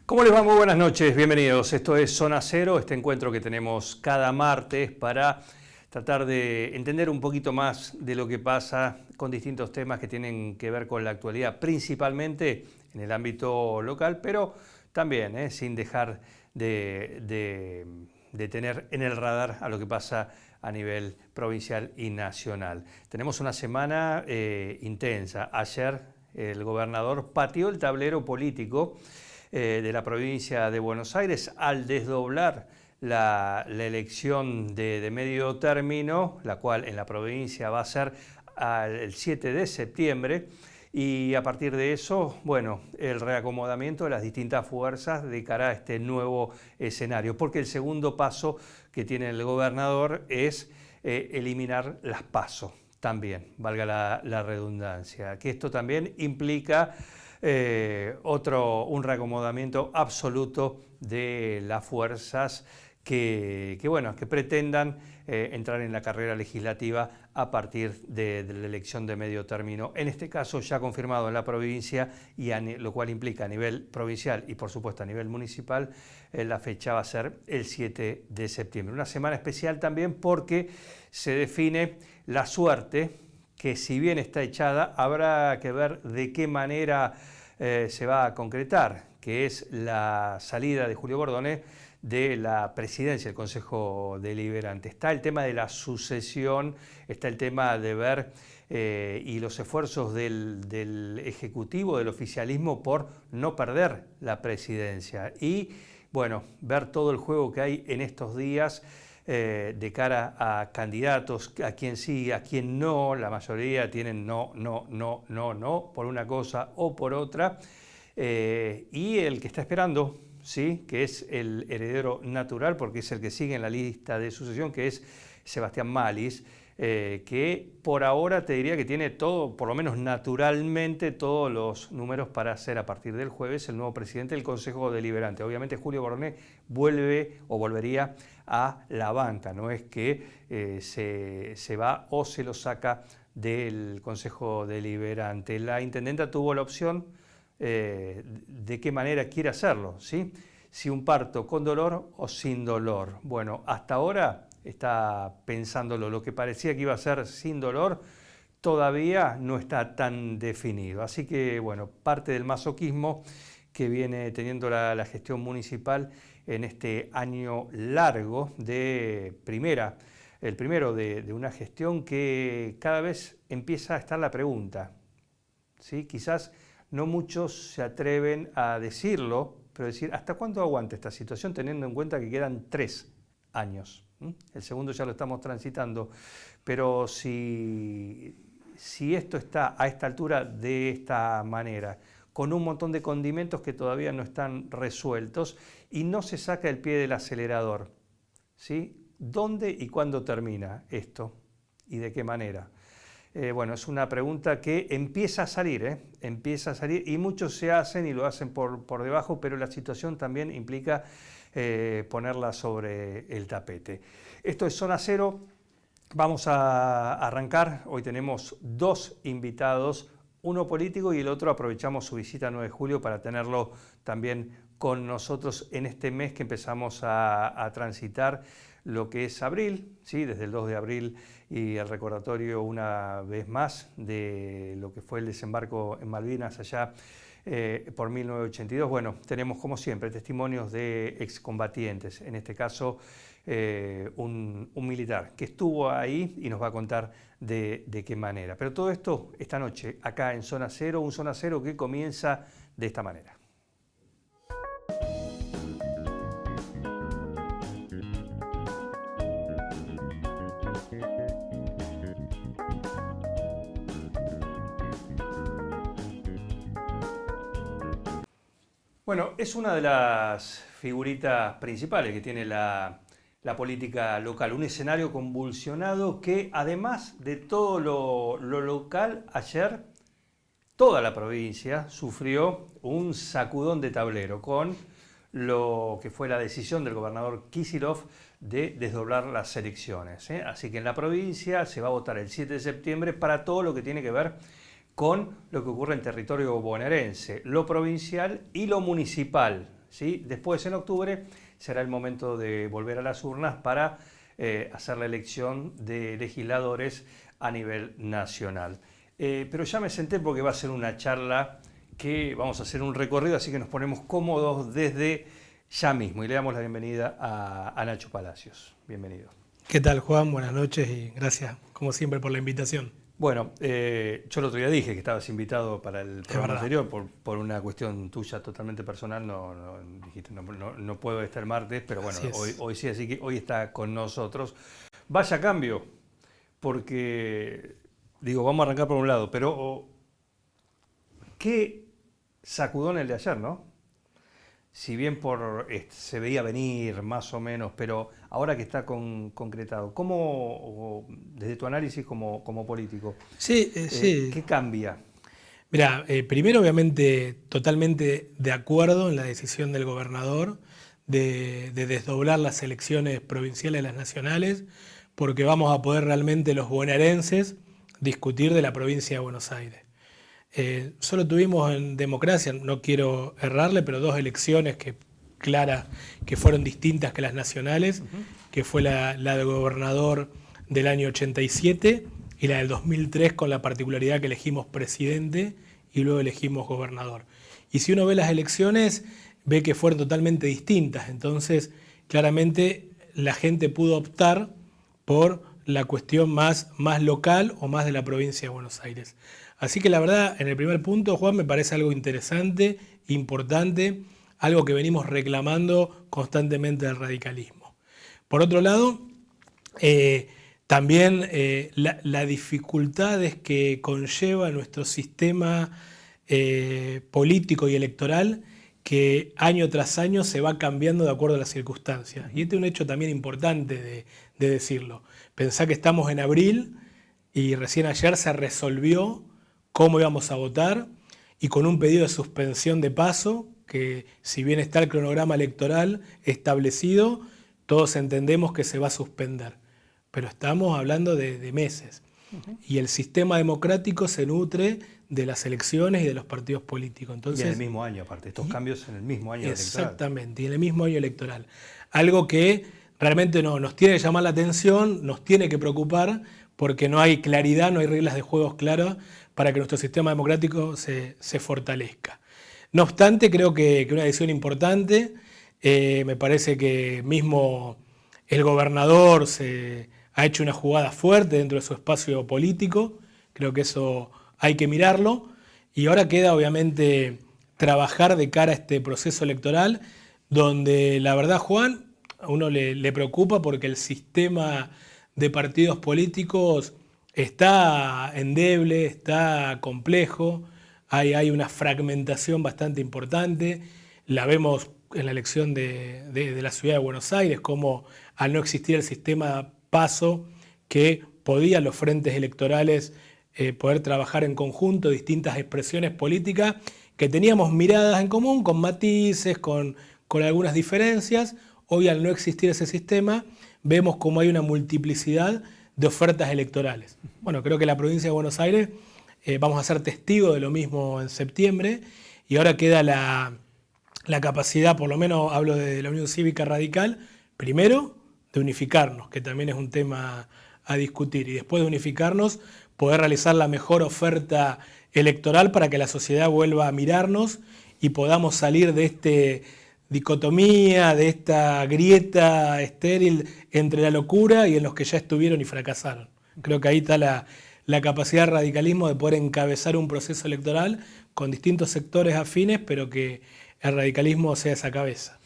¿Cómo les va? Muy buenas noches, bienvenidos. Esto es Zona Cero, este encuentro que tenemos cada martes para tratar de entender un poquito más de lo que pasa con distintos temas que tienen que ver con la actualidad, principalmente en el ámbito local, pero también sin dejar de tener en el radar a lo que pasa a nivel provincial y nacional. Tenemos una semana intensa. Ayer el gobernador pateó el tablero político de la provincia de Buenos Aires al desdoblar la elección de medio término, la cual en la provincia va a ser el 7 de septiembre, y a partir de eso, bueno, el reacomodamiento de las distintas fuerzas de cara a este nuevo escenario, porque el segundo paso que tiene el gobernador es eliminar las PASO, también, valga la redundancia, que esto también implica un reacomodamiento absoluto de las fuerzas que pretendan entrar en la carrera legislativa a partir de la elección de medio término, en este caso ya confirmado en la provincia, y lo cual implica a nivel provincial y por supuesto a nivel municipal, la fecha va a ser el 7 de septiembre. Una semana especial también porque se define la suerte, que si bien está echada, habrá que ver de qué manera se va a concretar, que es la salida de Julio Bordone de la presidencia del Consejo Deliberante. Está el tema de la sucesión, está el tema de ver y los esfuerzos del Ejecutivo, del oficialismo, por no perder la presidencia. Y bueno, ver todo el juego que hay en estos días de cara a candidatos, a quien sí, a quien no. La mayoría tienen no, por una cosa o por otra. Y el que está esperando, ¿sí?, que es el heredero natural, porque es el que sigue en la lista de sucesión, que es Sebastián Malis, que por ahora te diría que tiene todo, por lo menos naturalmente, todos los números para ser a partir del jueves el nuevo presidente del Consejo Deliberante. Obviamente Julio Bordone vuelve o volvería a la banca, no es que se va o se lo saca del Consejo Deliberante. La intendenta tuvo la opción de qué manera quiere hacerlo, ¿sí? Si un parto con dolor o sin dolor. Bueno, hasta ahora está pensándolo. Lo que parecía que iba a ser sin dolor todavía no está tan definido. Así que, bueno, parte del masoquismo que viene teniendo la gestión municipal en este año largo el primero de una gestión que cada vez empieza a estar la pregunta, ¿sí? Quizás no muchos se atreven a decirlo, pero decir, ¿hasta cuándo aguanta esta situación, teniendo en cuenta que quedan 3 años? El segundo ya lo estamos transitando, pero si esto está a esta altura de esta manera, con un montón de condimentos que todavía no están resueltos y no se saca el pie del acelerador, ¿sí? ¿Dónde y cuándo termina esto? ¿Y de qué manera? Bueno, es una pregunta que empieza a salir, y muchos se hacen y lo hacen por debajo, pero la situación también implica ponerla sobre el tapete. Esto es Zona Cero. Vamos a arrancar. Hoy tenemos 2 invitados, uno político y el otro aprovechamos su visita a 9 de julio para tenerlo también con nosotros en este mes que empezamos a transitar lo que es abril, ¿sí? Desde el 2 de abril y el recordatorio una vez más de lo que fue el desembarco en Malvinas allá por 1982. Bueno, tenemos como siempre testimonios de excombatientes, en este caso un militar que estuvo ahí y nos va a contar de qué manera. Pero todo esto esta noche acá en Zona Cero, un Zona Cero que comienza de esta manera. Bueno, es una de las figuritas principales que tiene la política local, un escenario convulsionado que, además de todo lo local, ayer toda la provincia sufrió un sacudón de tablero con lo que fue la decisión del gobernador Kicillof de desdoblar las elecciones. Así que en la provincia se va a votar el 7 de septiembre para todo lo que tiene que ver con lo que ocurre en territorio bonaerense, lo provincial y lo municipal. ¿sí? Después, en octubre, será el momento de volver a las urnas para hacer la elección de legisladores a nivel nacional. Pero ya me senté porque va a ser una charla que vamos a hacer un recorrido, así que nos ponemos cómodos desde ya mismo y le damos la bienvenida a Nacho Palacios. Bienvenido. ¿Qué tal, Juan? Buenas noches y gracias, como siempre, por la invitación. Bueno, yo el otro día dije que estabas invitado para el programa anterior por una cuestión tuya totalmente personal, dijiste no puedo estar el martes, pero bueno, hoy sí, así que hoy está con nosotros. Vaya cambio, porque digo, vamos a arrancar por un lado, pero qué sacudón el de ayer, ¿no? Si bien se veía venir más o menos, pero ahora que está concretado, ¿cómo, desde tu análisis como político, sí. qué cambia? Mirá, primero obviamente totalmente de acuerdo en la decisión del gobernador de desdoblar las elecciones provinciales a las nacionales, porque vamos a poder realmente los bonaerenses discutir de la provincia de Buenos Aires. Solo tuvimos en democracia, no quiero errarle, pero 2 elecciones que fueron distintas que las nacionales, que fue la del gobernador del año 87 y la del 2003, con la particularidad que elegimos presidente y luego elegimos gobernador. Y si uno ve las elecciones, ve que fueron totalmente distintas. Entonces, claramente la gente pudo optar por la cuestión más local o más de la provincia de Buenos Aires. Así que la verdad, en el primer punto, Juan, me parece algo interesante, importante, algo que venimos reclamando constantemente del radicalismo. Por otro lado, también las dificultades que conlleva nuestro sistema político y electoral, que año tras año se va cambiando de acuerdo a las circunstancias. Y este es un hecho también importante de decirlo. Pensá que estamos en abril y recién ayer se resolvió cómo íbamos a votar y con un pedido de suspensión de paso, que si bien está el cronograma electoral establecido, todos entendemos que se va a suspender. Pero estamos hablando de meses. Y el sistema democrático se nutre de las elecciones y de los partidos políticos. Entonces, y en el mismo año, aparte, estos cambios en el mismo año electoral. Exactamente, y en el mismo año electoral. Algo que realmente nos tiene que llamar la atención, nos tiene que preocupar, porque no hay claridad, no hay reglas de juegos claras para que nuestro sistema democrático se fortalezca. No obstante, creo que una decisión importante, me parece que mismo el gobernador ha hecho una jugada fuerte dentro de su espacio político, creo que eso hay que mirarlo, y ahora queda obviamente trabajar de cara a este proceso electoral, donde la verdad, Juan, a uno le preocupa porque el sistema de partidos políticos está endeble, está complejo, hay una fragmentación bastante importante, la vemos en la elección de la ciudad de Buenos Aires, como al no existir el sistema PASO que podían los frentes electorales poder trabajar en conjunto, distintas expresiones políticas que teníamos miradas en común, con matices, con algunas diferencias. Hoy, al no existir ese sistema, vemos como hay una multiplicidad de ofertas electorales. Bueno, creo que la provincia de Buenos Aires vamos a ser testigos de lo mismo en septiembre, y ahora queda la capacidad, por lo menos hablo de la Unión Cívica Radical, primero de unificarnos, que también es un tema a discutir, y después de unificarnos poder realizar la mejor oferta electoral para que la sociedad vuelva a mirarnos y podamos salir de esta dicotomía, de esta grieta estéril entre la locura y en los que ya estuvieron y fracasaron. Creo que ahí está la capacidad del radicalismo de poder encabezar un proceso electoral con distintos sectores afines, pero que el radicalismo sea esa cabeza.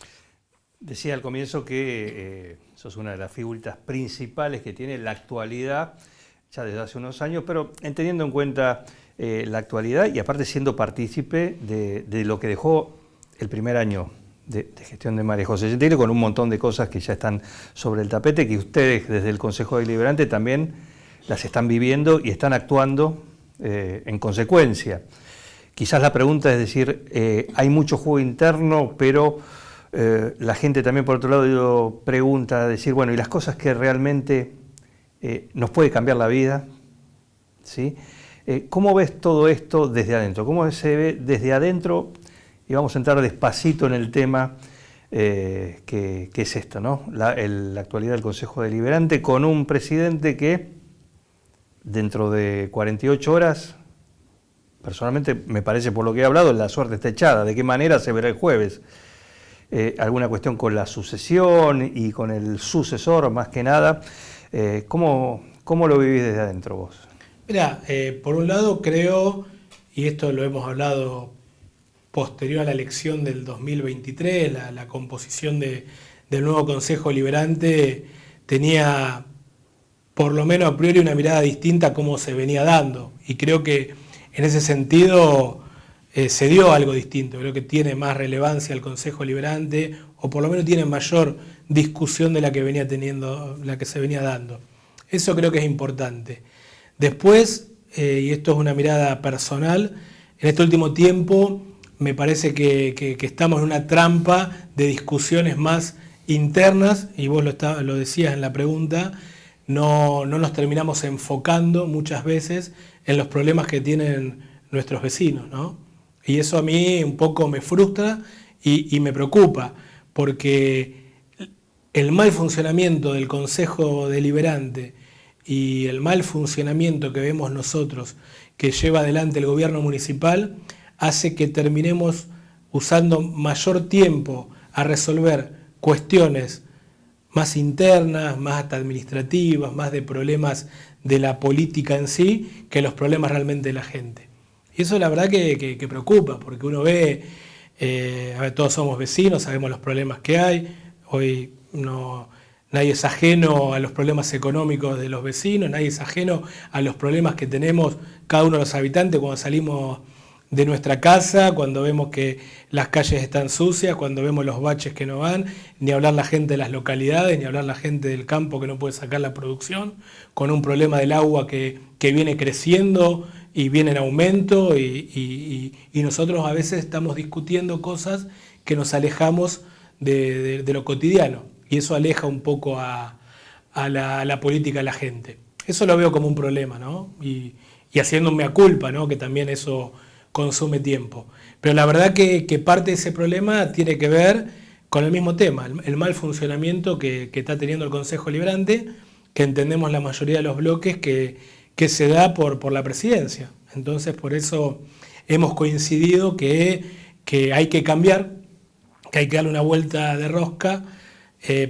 Decía al comienzo que sos una de las figuritas principales que tiene la actualidad, ya desde hace unos años, pero teniendo en cuenta la actualidad y aparte siendo partícipe de lo que dejó el primer año de gestión de María José Gentile, con un montón de cosas que ya están sobre el tapete, que ustedes desde el Consejo Deliberante también las están viviendo y están actuando en consecuencia. Quizás la pregunta es decir, hay mucho juego interno, pero la gente también por otro lado pregunta, decir, bueno, y las cosas que realmente nos puede cambiar la vida, ¿sí? ¿Cómo ves todo esto desde adentro? ¿Cómo se ve desde adentro y vamos a entrar despacito en el tema que es esto, ¿no? La actualidad del Consejo Deliberante, con un presidente que dentro de 48 horas, personalmente me parece por lo que he hablado, la suerte está echada. ¿De qué manera se verá el jueves? Alguna cuestión con la sucesión y con el sucesor, más que nada. ¿Cómo lo vivís desde adentro vos? Mira, por un lado creo, y esto lo hemos hablado posterior a la elección del 2023, la composición del nuevo Consejo Deliberante tenía, por lo menos a priori, una mirada distinta a cómo se venía dando. Y creo que en ese sentido se dio algo distinto. Creo que tiene más relevancia el Consejo Deliberante, o por lo menos tiene mayor discusión de la que venía teniendo, la que se venía dando. Eso creo que es importante. Después, y esto es una mirada personal, en este último tiempo me parece que estamos en una trampa de discusiones más internas, y vos lo decías en la pregunta, no nos terminamos enfocando muchas veces en los problemas que tienen nuestros vecinos, ¿no? Y eso a mí un poco me frustra y me preocupa, porque el mal funcionamiento del Consejo Deliberante y el mal funcionamiento que vemos nosotros que lleva adelante el gobierno municipal hace que terminemos usando mayor tiempo a resolver cuestiones más internas, más administrativas, más de problemas de la política en sí, que los problemas realmente de la gente. Y eso la verdad que preocupa, porque uno ve, todos somos vecinos, sabemos los problemas que hay, hoy nadie es ajeno a los problemas económicos de los vecinos, nadie es ajeno a los problemas que tenemos cada uno de los habitantes cuando salimos de nuestra casa, cuando vemos que las calles están sucias, cuando vemos los baches que no van, ni hablar la gente de las localidades, ni hablar la gente del campo que no puede sacar la producción, con un problema del agua que viene creciendo y viene en aumento, y nosotros a veces estamos discutiendo cosas que nos alejamos de lo cotidiano, y eso aleja un poco a la política a la gente. Eso lo veo como un problema, ¿no? Y haciendo un mea culpa, ¿no? Que también eso consume tiempo. Pero la verdad que parte de ese problema tiene que ver con el mismo tema, el mal funcionamiento que está teniendo el Consejo Deliberante, que entendemos la mayoría de los bloques que se da por la presidencia. Entonces, por eso hemos coincidido que hay que cambiar, que hay que darle una vuelta de rosca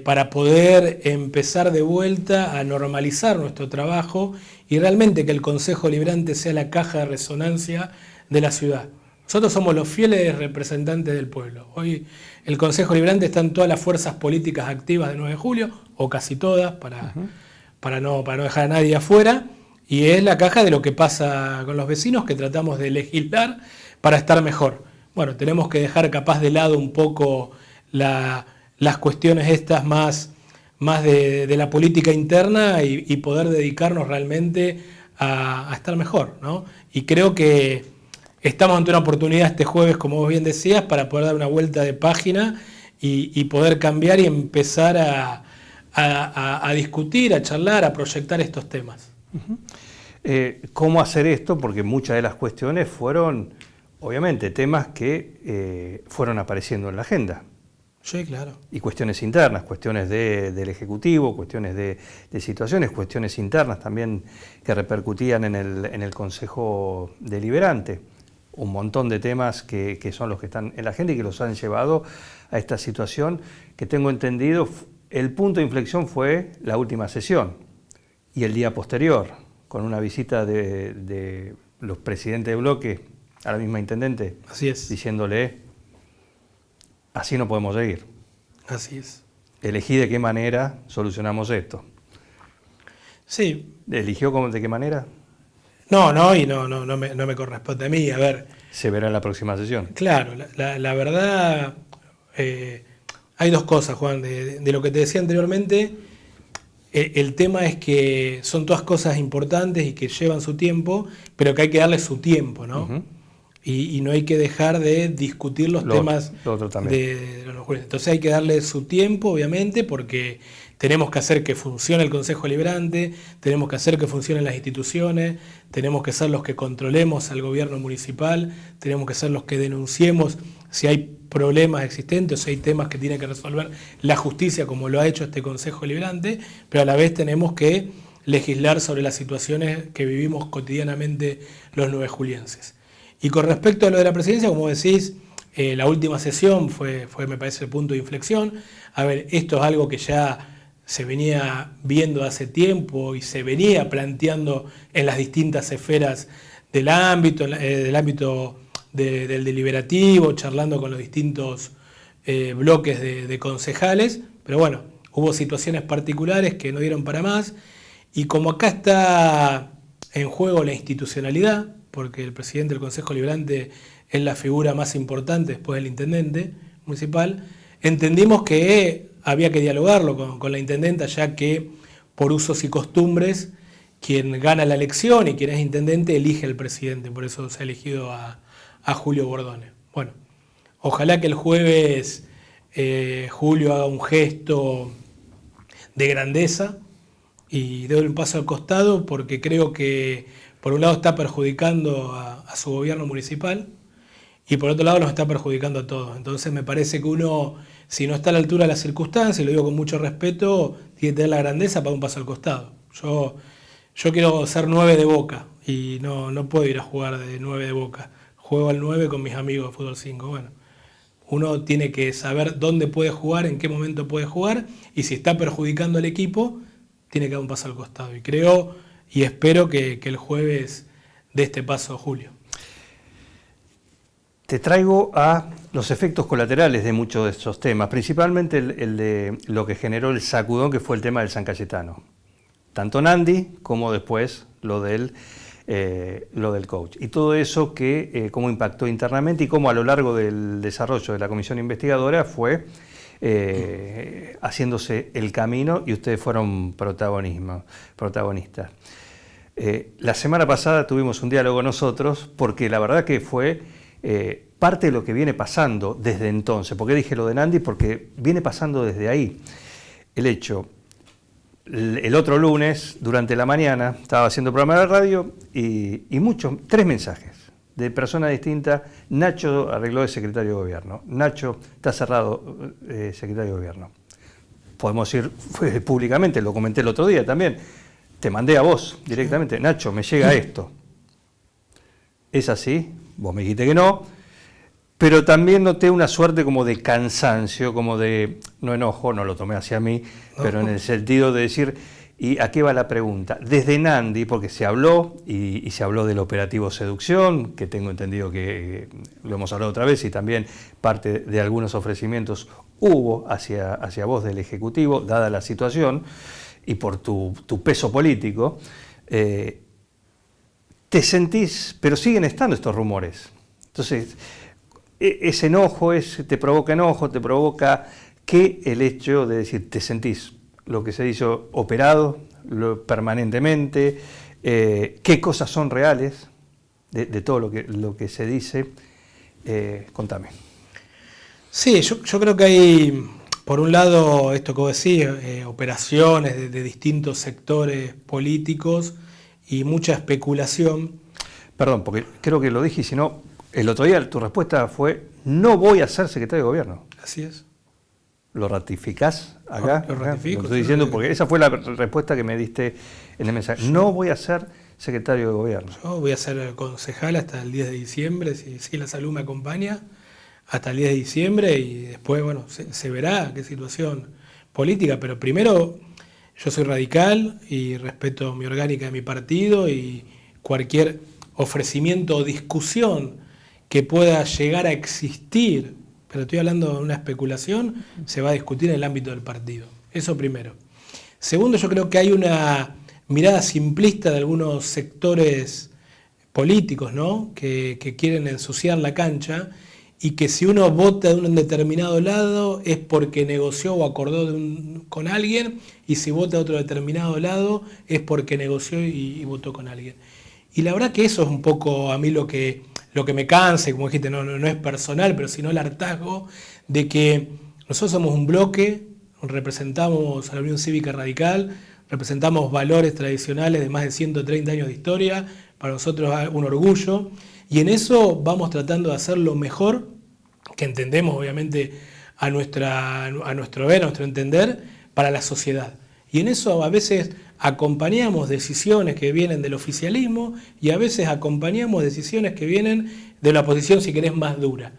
para poder empezar de vuelta a normalizar nuestro trabajo y realmente que el Consejo Deliberante sea la caja de resonancia de la ciudad. Nosotros somos los fieles representantes del pueblo. Hoy el Consejo Deliberante está en todas las fuerzas políticas activas del 9 de julio, o casi todas, para no dejar a nadie afuera, y es la caja de lo que pasa con los vecinos, que tratamos de legislar para estar mejor. Bueno, tenemos que dejar capaz de lado un poco las cuestiones estas más de la política interna y poder dedicarnos realmente a estar mejor, ¿no? Y creo que estamos ante una oportunidad este jueves, como vos bien decías, para poder dar una vuelta de página y poder cambiar y empezar a discutir, a charlar, a proyectar estos temas. ¿Cómo hacer esto? Porque muchas de las cuestiones fueron, obviamente, temas que fueron apareciendo en la agenda. Sí, claro. Y cuestiones internas, cuestiones del Ejecutivo, cuestiones de situaciones, cuestiones internas también que repercutían en el Consejo Deliberante. Un montón de temas que son los que están en la agenda y que los han llevado a esta situación que tengo entendido, el punto de inflexión fue la última sesión y el día posterior, con una visita de los presidentes de bloque a la misma intendente. Así es. Diciéndole, así no podemos seguir. Así es. Elegí de qué manera solucionamos esto. Sí. ¿Eligió de qué manera? No me corresponde a mí. A ver. Se verá en la próxima sesión. Claro, la verdad, hay dos cosas, Juan, de lo que te decía anteriormente. El tema es que son todas cosas importantes y que llevan su tiempo, pero que hay que darle su tiempo, ¿no? Uh-huh. Y no hay que dejar de discutir los temas de los jueces. Entonces hay que darle su tiempo, obviamente, porque tenemos que hacer que funcione el Consejo Deliberante, tenemos que hacer que funcionen las instituciones, tenemos que ser los que controlemos al gobierno municipal, tenemos que ser los que denunciemos si hay problemas existentes o si hay temas que tiene que resolver la justicia, como lo ha hecho este Consejo Deliberante, pero a la vez tenemos que legislar sobre las situaciones que vivimos cotidianamente los nuevejulienses. Y con respecto a lo de la presidencia, como decís, la última sesión fue, me parece, el punto de inflexión. A ver, esto es algo que ya se venía viendo hace tiempo y se venía planteando en las distintas esferas del ámbito del deliberativo, charlando con los distintos bloques de concejales, pero bueno, hubo situaciones particulares que no dieron para más, y como acá está en juego la institucionalidad, porque el presidente del Consejo Deliberante es la figura más importante después del intendente municipal, entendimos que había que dialogarlo con la intendenta, ya que por usos y costumbres quien gana la elección y quien es intendente elige al presidente, por eso se ha elegido a Julio Bordone. Bueno, ojalá que el jueves Julio haga un gesto de grandeza y dé un paso al costado, porque creo que por un lado está perjudicando a su gobierno municipal y por otro lado nos está perjudicando a todos. Entonces me parece que uno, si no está a la altura de las circunstancias, y lo digo con mucho respeto, tiene que tener la grandeza para dar un paso al costado. Yo quiero ser 9 de Boca y no puedo ir a jugar de 9 de Boca. Juego al 9 con mis amigos de Fútbol 5. Bueno, uno tiene que saber dónde puede jugar, en qué momento puede jugar, y si está perjudicando al equipo, tiene que dar un paso al costado. Y creo y espero que el jueves dé este paso, Julio. Te traigo a los efectos colaterales de muchos de estos temas, principalmente el de lo que generó el sacudón, que fue el tema del San Cayetano. Tanto Nandi como después lo del coach. Y todo eso que cómo impactó internamente y cómo a lo largo del desarrollo de la comisión investigadora fue haciéndose el camino y ustedes fueron protagonistas. La semana pasada tuvimos un diálogo nosotros porque la verdad que fue parte de lo que viene pasando desde entonces. ¿Por qué dije lo de Nandi? Porque viene pasando desde ahí. El hecho, el otro lunes, durante la mañana, estaba haciendo programa de radio y 3 mensajes de personas distintas. Nacho arregló de secretario de gobierno. Nacho está cerrado secretario de gobierno. Podemos decir públicamente, lo comenté el otro día también. Te mandé a vos directamente. Nacho, me llega esto. ¿Es así? Vos me dijiste que no, pero también noté una suerte como de cansancio, como de, no enojo, no lo tomé hacia mí, pero en el sentido de decir, ¿y a qué va la pregunta? Desde Nandi, porque se habló, y se habló del operativo Seducción, que tengo entendido que lo hemos hablado otra vez, y también parte de algunos ofrecimientos hubo hacia vos del Ejecutivo, dada la situación, y por tu peso político. Te sentís, pero siguen estando estos rumores. Entonces, ese enojo te provoca enojo, te provoca que el hecho de decir, te sentís lo que se hizo operado permanentemente, qué cosas son reales de todo lo que se dice. Contame. Sí, yo creo que hay, por un lado, esto que vos decís, operaciones de distintos sectores políticos, y mucha especulación. Perdón, porque creo que lo dije y si no, el otro día tu respuesta fue, no voy a ser secretario de gobierno. Así es. ¿Lo ratificás acá? Lo ratifico. Lo estoy diciendo porque esa fue la respuesta que me diste en el mensaje. No voy a ser secretario de gobierno. Yo voy a ser concejal hasta el 10 de diciembre, si la salud me acompaña, hasta el 10 de diciembre y después, bueno, se verá qué situación política, pero primero yo soy radical y respeto mi orgánica de mi partido y cualquier ofrecimiento o discusión que pueda llegar a existir, pero estoy hablando de una especulación, se va a discutir en el ámbito del partido. Eso primero. Segundo, yo creo que hay una mirada simplista de algunos sectores políticos, ¿no? que quieren ensuciar la cancha y que si uno vota de un determinado lado es porque negoció o acordó con alguien, y si vota de otro determinado lado es porque negoció y votó con alguien. Y la verdad que eso es un poco a mí lo que me cansa, y como dijiste, no es personal, pero sino el hartazgo de que nosotros somos un bloque representamos a la Unión Cívica Radical, representamos valores tradicionales de más de 130 años de historia, para nosotros es un orgullo, y en eso vamos tratando de hacer lo mejor, que entendemos obviamente a nuestro ver, a nuestro entender, para la sociedad. Y en eso a veces acompañamos decisiones que vienen del oficialismo y a veces acompañamos decisiones que vienen de la oposición, si querés, más dura.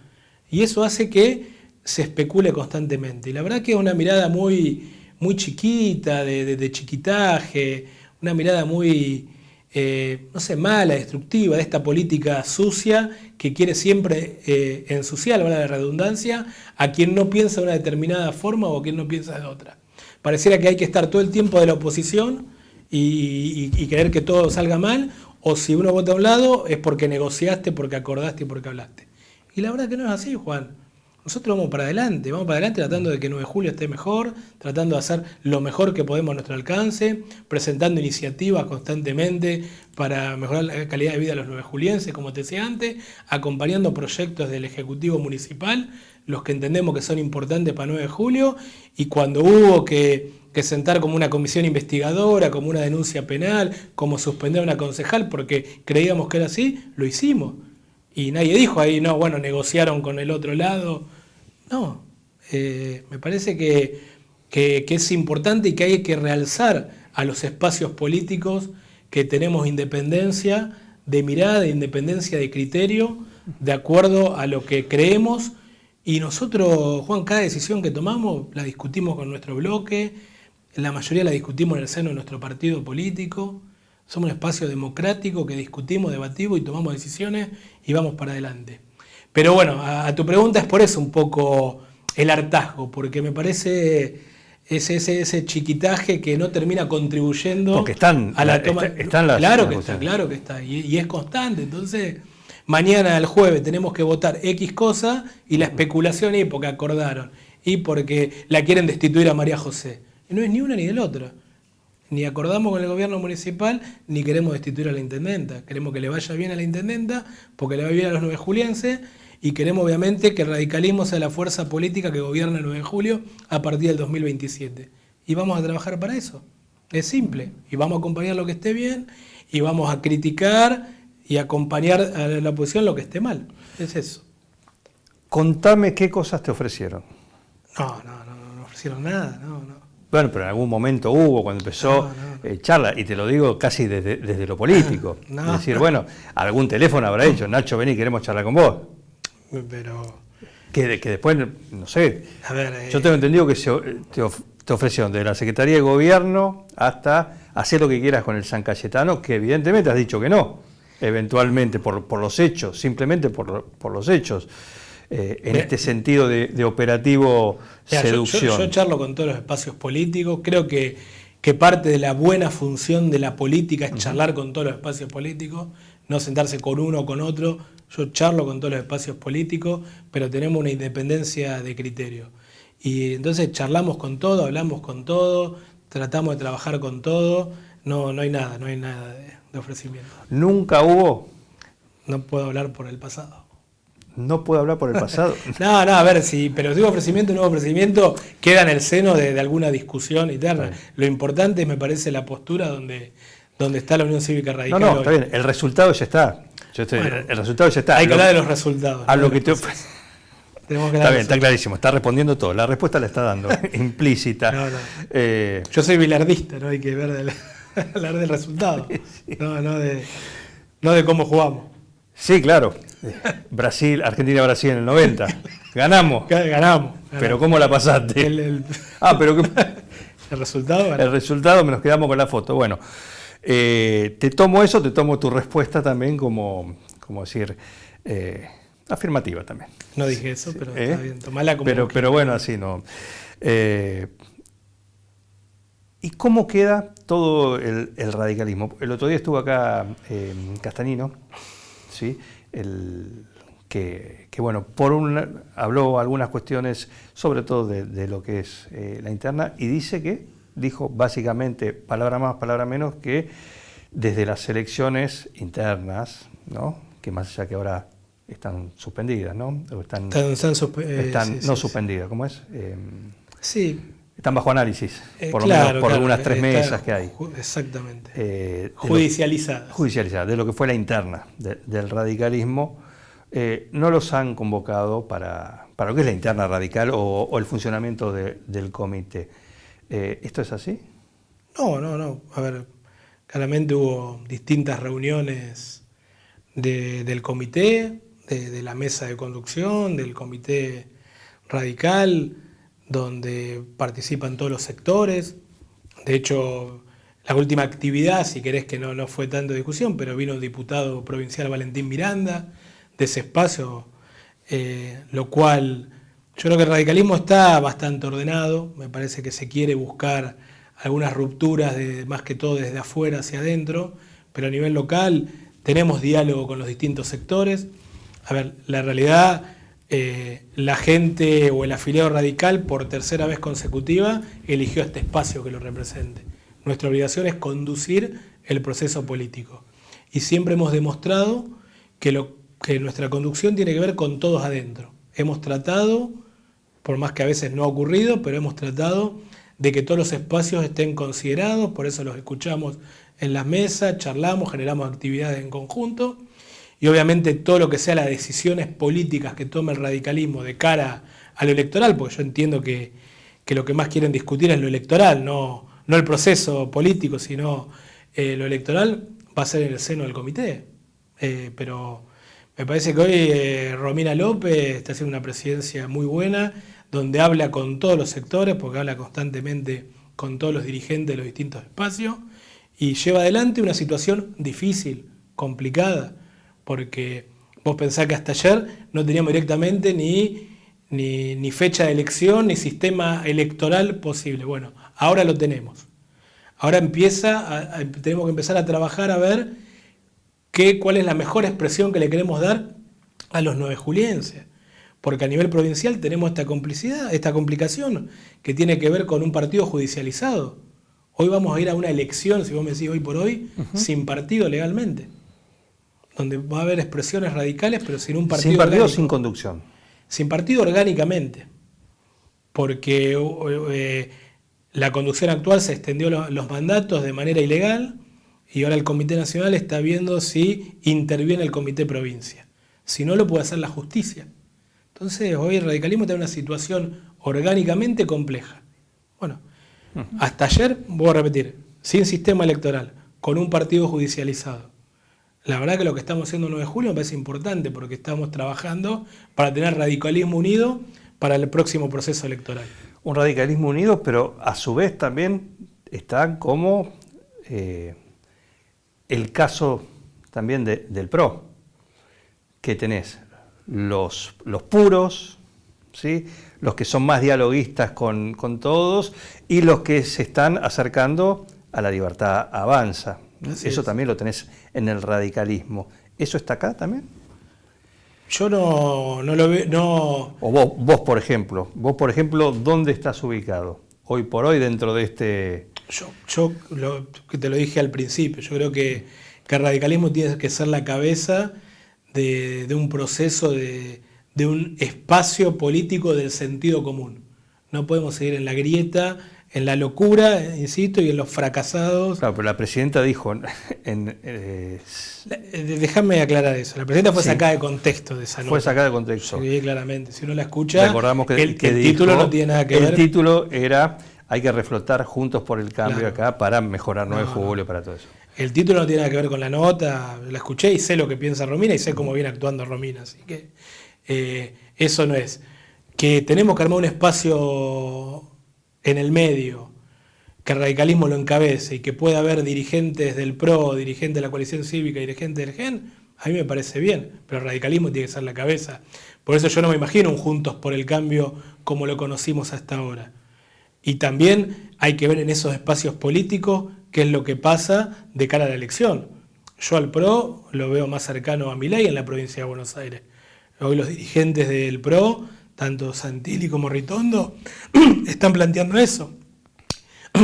Y eso hace que se especule constantemente. Y la verdad que es una mirada muy, muy chiquita, de chiquitaje, una mirada muy, no sé, mala, destructiva, de esta política sucia que quiere siempre ensuciar, valga la redundancia, a quien no piensa de una determinada forma o a quien no piensa de otra. Pareciera que hay que estar todo el tiempo de la oposición y querer que todo salga mal, o si uno vota a un lado es porque negociaste, porque acordaste y porque hablaste. Y la verdad que no es así, Juan. Nosotros vamos para adelante tratando de que 9 de julio esté mejor, tratando de hacer lo mejor que podemos a nuestro alcance, presentando iniciativas constantemente para mejorar la calidad de vida de los 9 julienses, como te decía antes, acompañando proyectos del Ejecutivo Municipal, los que entendemos que son importantes para 9 de julio, y cuando hubo que sentar como una comisión investigadora, como una denuncia penal, como suspender a una concejal porque creíamos que era así, lo hicimos. Y nadie dijo ahí, no, bueno, negociaron con el otro lado. No, me parece que es importante y que hay que realzar a los espacios políticos que tenemos independencia de mirada, independencia de criterio, de acuerdo a lo que creemos. Y nosotros, Juan, cada decisión que tomamos la discutimos con nuestro bloque, la mayoría la discutimos en el seno de nuestro partido político. Somos un espacio democrático que discutimos, debatimos y tomamos decisiones y vamos para adelante. Pero bueno, a tu pregunta es por eso un poco el hartazgo, porque me parece ese chiquitaje que no termina contribuyendo porque están, a la toma. Claro que está, y es constante. Entonces, mañana, el jueves, tenemos que votar X cosa y la especulación y porque acordaron, y porque la quieren destituir a María José. Y no es ni una ni del otro. Ni acordamos con el gobierno municipal, ni queremos destituir a la intendenta. Queremos que le vaya bien a la intendenta, porque le va bien a los 9 julienses, y queremos obviamente que el radicalismo sea la fuerza política que gobierna el 9 de julio a partir del 2027. Y vamos a trabajar para eso. Es simple. Y vamos a acompañar lo que esté bien, y vamos a criticar y acompañar a la oposición lo que esté mal. Es eso. Contame qué cosas te ofrecieron. No ofrecieron nada, no. Bueno, pero en algún momento hubo, cuando empezó charla, y te lo digo casi desde lo político. Es decir, bueno, algún teléfono habrá hecho, Nacho, vení, queremos charlar con vos. Pero Que después, no sé, a ver, yo tengo entendido que te ofrecieron de la Secretaría de Gobierno hasta hacer lo que quieras con el San Cayetano, que evidentemente has dicho que no, eventualmente, por los hechos, simplemente por los hechos. En este sentido de operativo seducción. Yo charlo con todos los espacios políticos, creo que parte de la buena función de la política es charlar con todos los espacios políticos, no sentarse con uno o con otro. Yo charlo con todos los espacios políticos, pero tenemos una independencia de criterio. Y entonces charlamos con todo, hablamos con todo, tratamos de trabajar con todo, no hay nada de ofrecimiento. ¿Nunca hubo? No puedo hablar por el pasado. No puedo hablar por el pasado. No, a ver, sí, pero si hubo ofrecimiento o no hubo ofrecimiento, queda en el seno de alguna discusión interna. Sí. Lo importante es, me parece, la postura donde está la Unión Cívica Radical. No, está bien, el resultado ya está. El resultado ya está. Hay que hablar de los resultados. A lo que te ofrece. Está bien, está clarísimo, está respondiendo todo. La respuesta la está dando, implícita. No. Yo soy bilardista, no hay que hablar del resultado, sí. no de cómo jugamos. Sí, claro. Argentina-Brasil en el 90. Ganamos. Pero ¿cómo la pasaste? El resultado. Bueno. El resultado, nos quedamos con la foto. Bueno, te tomo eso, te tomo tu respuesta también como decir, afirmativa también. No dije eso, pero está bien. Tomala como pero bueno, así no. ¿Y cómo queda todo el radicalismo? El otro día estuvo acá Castanino, ¿sí? Que bueno, habló algunas cuestiones, sobre todo de lo que es la interna, y dijo básicamente, palabra más, palabra menos, que desde las elecciones internas, ¿no? Que más allá que ahora están suspendidas, ¿no? O están suspendidas, suspendidas, ¿cómo es? Sí. Están bajo análisis, por lo claro, menos por claro, algunas 3 mesas que hay. Exactamente. Judicializadas. Judicializadas, de lo que fue la interna del radicalismo. No los han convocado para lo que es la interna radical o el funcionamiento del comité. ¿Esto es así? No. A ver, claramente hubo distintas reuniones del comité, de la mesa de conducción, del comité radical, donde participan todos los sectores. De hecho, la última actividad, si querés que no fue tanto discusión, pero vino el diputado provincial Valentín Miranda de ese espacio, lo cual yo creo que el radicalismo está bastante ordenado. Me parece que se quiere buscar algunas rupturas, más que todo desde afuera hacia adentro, pero a nivel local tenemos diálogo con los distintos sectores. A ver, la realidad, la gente o el afiliado radical por tercera vez consecutiva eligió este espacio que lo represente. Nuestra obligación es conducir el proceso político. Y siempre hemos demostrado que nuestra conducción tiene que ver con todos adentro. Hemos tratado, por más que a veces no ha ocurrido, pero hemos tratado de que todos los espacios estén considerados, por eso los escuchamos en las mesas, charlamos, generamos actividades en conjunto. Y obviamente todo lo que sea las decisiones políticas que tome el radicalismo de cara a lo electoral, porque yo entiendo que lo que más quieren discutir es lo electoral, no el proceso político, sino lo electoral va a ser en el seno del comité. Pero me parece que hoy Romina López está haciendo una presidencia muy buena, donde habla con todos los sectores, porque habla constantemente con todos los dirigentes de los distintos espacios, y lleva adelante una situación difícil, complicada, porque vos pensás que hasta ayer no teníamos directamente ni fecha de elección, ni sistema electoral posible. Bueno, ahora lo tenemos. Ahora tenemos que empezar a trabajar a ver cuál es la mejor expresión que le queremos dar a los nuevejulienses. Porque a nivel provincial tenemos esta complicación que tiene que ver con un partido judicializado. Hoy vamos a ir a una elección, si vos me decís hoy por hoy, sin partido legalmente. Donde va a haber expresiones radicales, pero sin un partido. ¿Sin partido o sin conducción? Sin partido orgánicamente. Porque la conducción actual se extendió los mandatos de manera ilegal y ahora el Comité Nacional está viendo si interviene el Comité Provincia. Si no, lo puede hacer la justicia. Entonces, hoy el radicalismo está en una situación orgánicamente compleja. Bueno, hasta ayer, voy a repetir, sin sistema electoral, con un partido judicializado. La verdad que lo que estamos haciendo el 9 de julio me parece importante porque estamos trabajando para tener radicalismo unido para el próximo proceso electoral. Un radicalismo unido, pero a su vez también está como el caso también del PRO, que tenés los puros, ¿sí? Los que son más dialoguistas con todos y los que se están acercando a la libertad avanza. Eso también lo tenés en el radicalismo. ¿Eso está acá también? Yo no lo veo. No. O vos, por ejemplo, ¿dónde estás ubicado? Hoy por hoy dentro de este... Yo que te lo dije al principio, yo creo que el radicalismo tiene que ser la cabeza de un proceso, de un espacio político del sentido común. No podemos seguir en la grieta, en la locura, insisto, y en los fracasados. Claro, pero la presidenta dijo... Déjame aclarar eso. La presidenta fue sacada de contexto de esa nota. Fue sacada de contexto. Sí, claramente. Si uno la escucha, recordamos que el título no tiene nada que ver. El título era hay que reflotar Juntos por el Cambio acá para mejorar 9 de julio, para todo eso. El título no tiene nada que ver con la nota. La escuché y sé lo que piensa Romina y sé cómo viene actuando Romina. Así que eso no es. Que tenemos que armar un espacio en el medio, que el radicalismo lo encabece y que pueda haber dirigentes del PRO, dirigentes de la coalición cívica, dirigentes del GEN, a mí me parece bien, pero el radicalismo tiene que ser la cabeza. Por eso yo no me imagino un Juntos por el Cambio como lo conocimos hasta ahora. Y también hay que ver en esos espacios políticos qué es lo que pasa de cara a la elección. Yo al PRO lo veo más cercano a Milei en la provincia de Buenos Aires. Hoy los dirigentes del PRO, tanto Santilli como Ritondo, están planteando eso.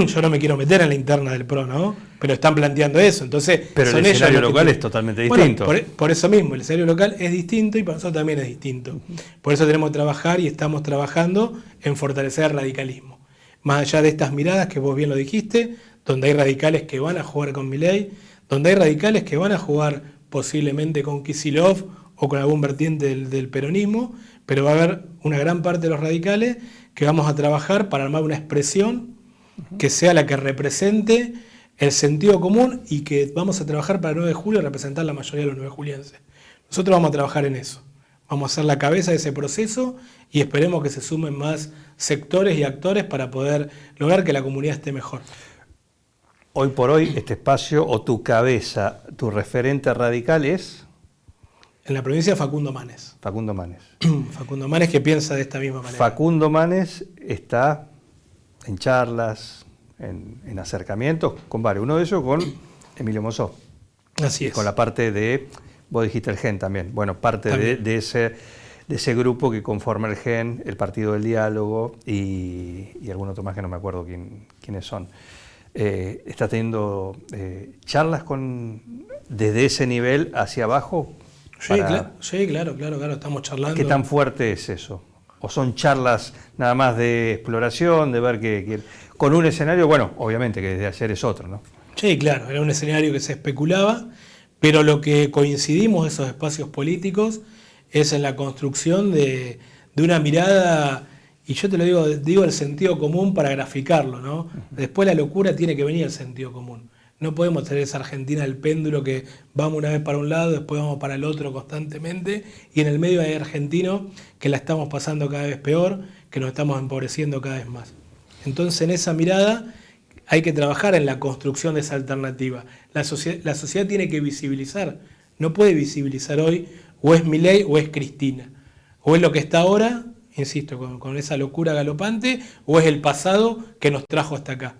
Yo no me quiero meter en la interna del PRO, ¿no? Pero están planteando eso. Entonces, pero el escenario local es totalmente distinto. Bueno, por eso mismo, el escenario local es distinto y para nosotros también es distinto. Por eso tenemos que trabajar y estamos trabajando en fortalecer el radicalismo. más allá de estas miradas que vos bien lo dijiste, donde hay radicales que van a jugar con Milei, donde hay radicales que van a jugar posiblemente con Kicillof o con algún vertiente del peronismo, pero va a haber una gran parte de los radicales que vamos a trabajar para armar una expresión que sea la que represente el sentido común y que vamos a trabajar para el 9 de julio representar la mayoría de los 9 julienses. Nosotros vamos a trabajar en eso. Vamos a ser la cabeza de ese proceso y esperemos que se sumen más sectores y actores para poder lograr que la comunidad esté mejor. Hoy por hoy, este espacio o tu cabeza, tu referente radical es... En la provincia, Facundo Manes. Facundo Manes. Facundo Manes, que piensa de esta misma manera. Facundo Manes está en charlas, en acercamientos con varios. Uno de ellos con Emilio Monzó. Así es. Con la parte de, vos dijiste el GEN también, bueno, parte de ese grupo que conforma el GEN, el Partido del Diálogo y algún otro más que no me acuerdo quiénes son. ¿Está teniendo charlas desde ese nivel hacia abajo? Sí, claro, estamos charlando. ¿Qué tan fuerte es eso? ¿O son charlas nada más de exploración, de ver que con un escenario, bueno, obviamente que desde ayer es otro, ¿no? Sí, claro, era un escenario que se especulaba, pero lo que coincidimos esos espacios políticos es en la construcción de una mirada, y yo te lo digo el sentido común para graficarlo, ¿no? Después la locura tiene que venir el sentido común. No podemos tener esa Argentina del péndulo que vamos una vez para un lado, después vamos para el otro constantemente, y en el medio hay argentinos que la estamos pasando cada vez peor, que nos estamos empobreciendo cada vez más. Entonces en esa mirada hay que trabajar en la construcción de esa alternativa. La sociedad tiene que visibilizar, no puede visibilizar hoy o es Milei o es Cristina, o es lo que está ahora, insisto, con esa locura galopante, o es el pasado que nos trajo hasta acá.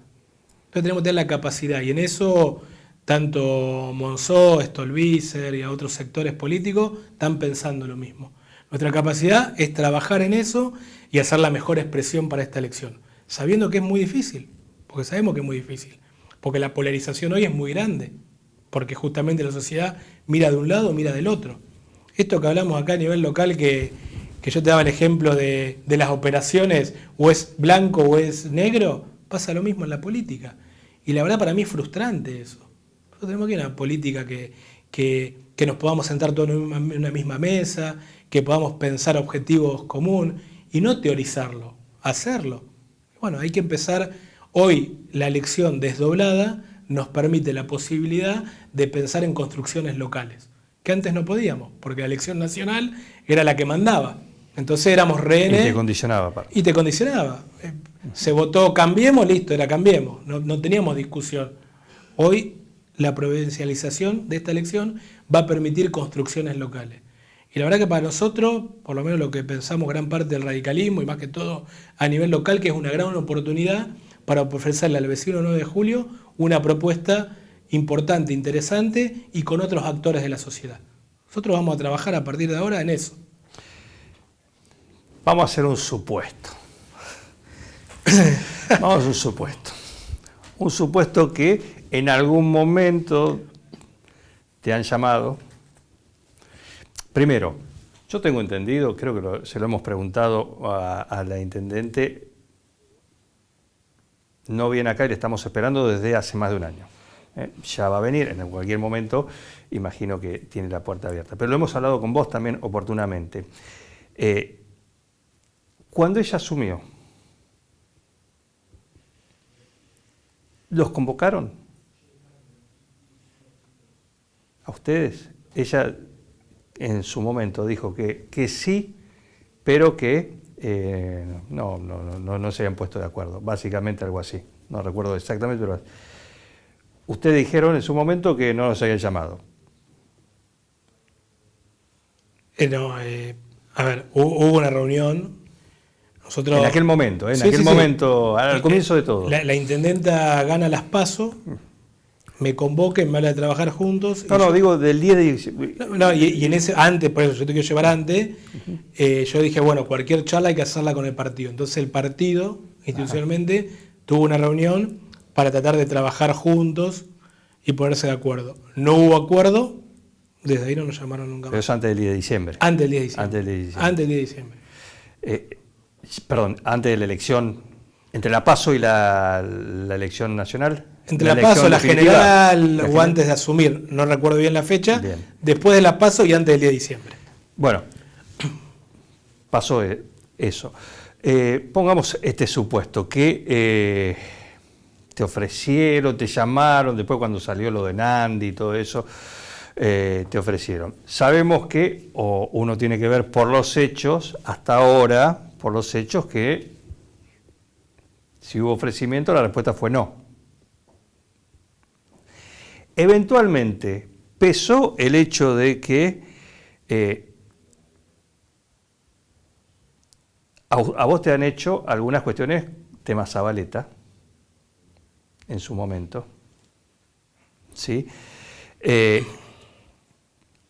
Entonces tenemos que tener la capacidad, y en eso tanto Monzó, Stolbizer y a otros sectores políticos están pensando lo mismo. Nuestra capacidad es trabajar en eso y hacer la mejor expresión para esta elección, sabiendo que es muy difícil, porque sabemos que es muy difícil, porque la polarización hoy es muy grande, porque justamente la sociedad mira de un lado, mira del otro. Esto que hablamos acá a nivel local, que yo te daba el ejemplo de las operaciones, o es blanco o es negro, pasa lo mismo en la política. Y la verdad para mí es frustrante eso. Nosotros tenemos que ir a una política que nos podamos sentar todos en una misma mesa, que podamos pensar objetivos comunes y no teorizarlo, hacerlo. Bueno, hay que empezar. Hoy la elección desdoblada nos permite la posibilidad de pensar en construcciones locales, que antes no podíamos, porque la elección nacional era la que mandaba. Entonces éramos rehenes. Y te condicionaba. Y te condicionaba. Se votó Cambiemos, listo, era Cambiemos. No teníamos discusión. Hoy la provincialización de esta elección va a permitir construcciones locales. Y la verdad que para nosotros, por lo menos lo que pensamos gran parte del radicalismo, y más que todo a nivel local, que es una gran oportunidad para ofrecerle al vecino 9 de julio una propuesta importante, interesante y con otros actores de la sociedad. Nosotros vamos a trabajar a partir de ahora en eso. Vamos a hacer un supuesto. Vamos a hacer un supuesto. Un supuesto que en algún momento te han llamado. Primero, yo tengo entendido, creo que se lo hemos preguntado a la intendente, no viene acá y le estamos esperando desde hace más de un año. Ya va a venir en cualquier momento, imagino que tiene la puerta abierta. Pero lo hemos hablado con vos también oportunamente. Cuando ella asumió, ¿los convocaron? ¿A ustedes? Ella en su momento dijo que sí, pero que no se habían puesto de acuerdo. Básicamente algo así. No recuerdo exactamente, pero ustedes dijeron en su momento que no los habían llamado. A ver, hubo una reunión. Nosotros, en aquel momento, al comienzo de todo. La intendenta gana las PASO, me convoca y me habla de trabajar juntos. Digo del 10 de diciembre. Y en ese, antes, por eso yo te quiero llevar antes, yo dije, bueno, cualquier charla hay que hacerla con el partido. Entonces el partido, institucionalmente, tuvo una reunión para tratar de trabajar juntos y ponerse de acuerdo. No hubo acuerdo, desde ahí no nos llamaron nunca más. Pero eso antes del 10 de diciembre. Antes del 10 de diciembre. Antes del 10 de diciembre. Perdón, antes de la elección ¿Entre la PASO y la elección nacional? Entre la PASO, la general o antes de asumir, no recuerdo bien la fecha, bien. Después de la PASO y antes del 10 de diciembre. Bueno, pasó eso. Pongamos este supuesto, que te ofrecieron, te llamaron, después cuando salió lo de Nandi y todo eso, te ofrecieron. Sabemos que, o uno tiene que ver por los hechos, hasta ahora, por los hechos que si hubo ofrecimiento, la respuesta fue no. Eventualmente, pesó el hecho de que a vos te han hecho algunas cuestiones tema Zabaleta en su momento, ¿sí?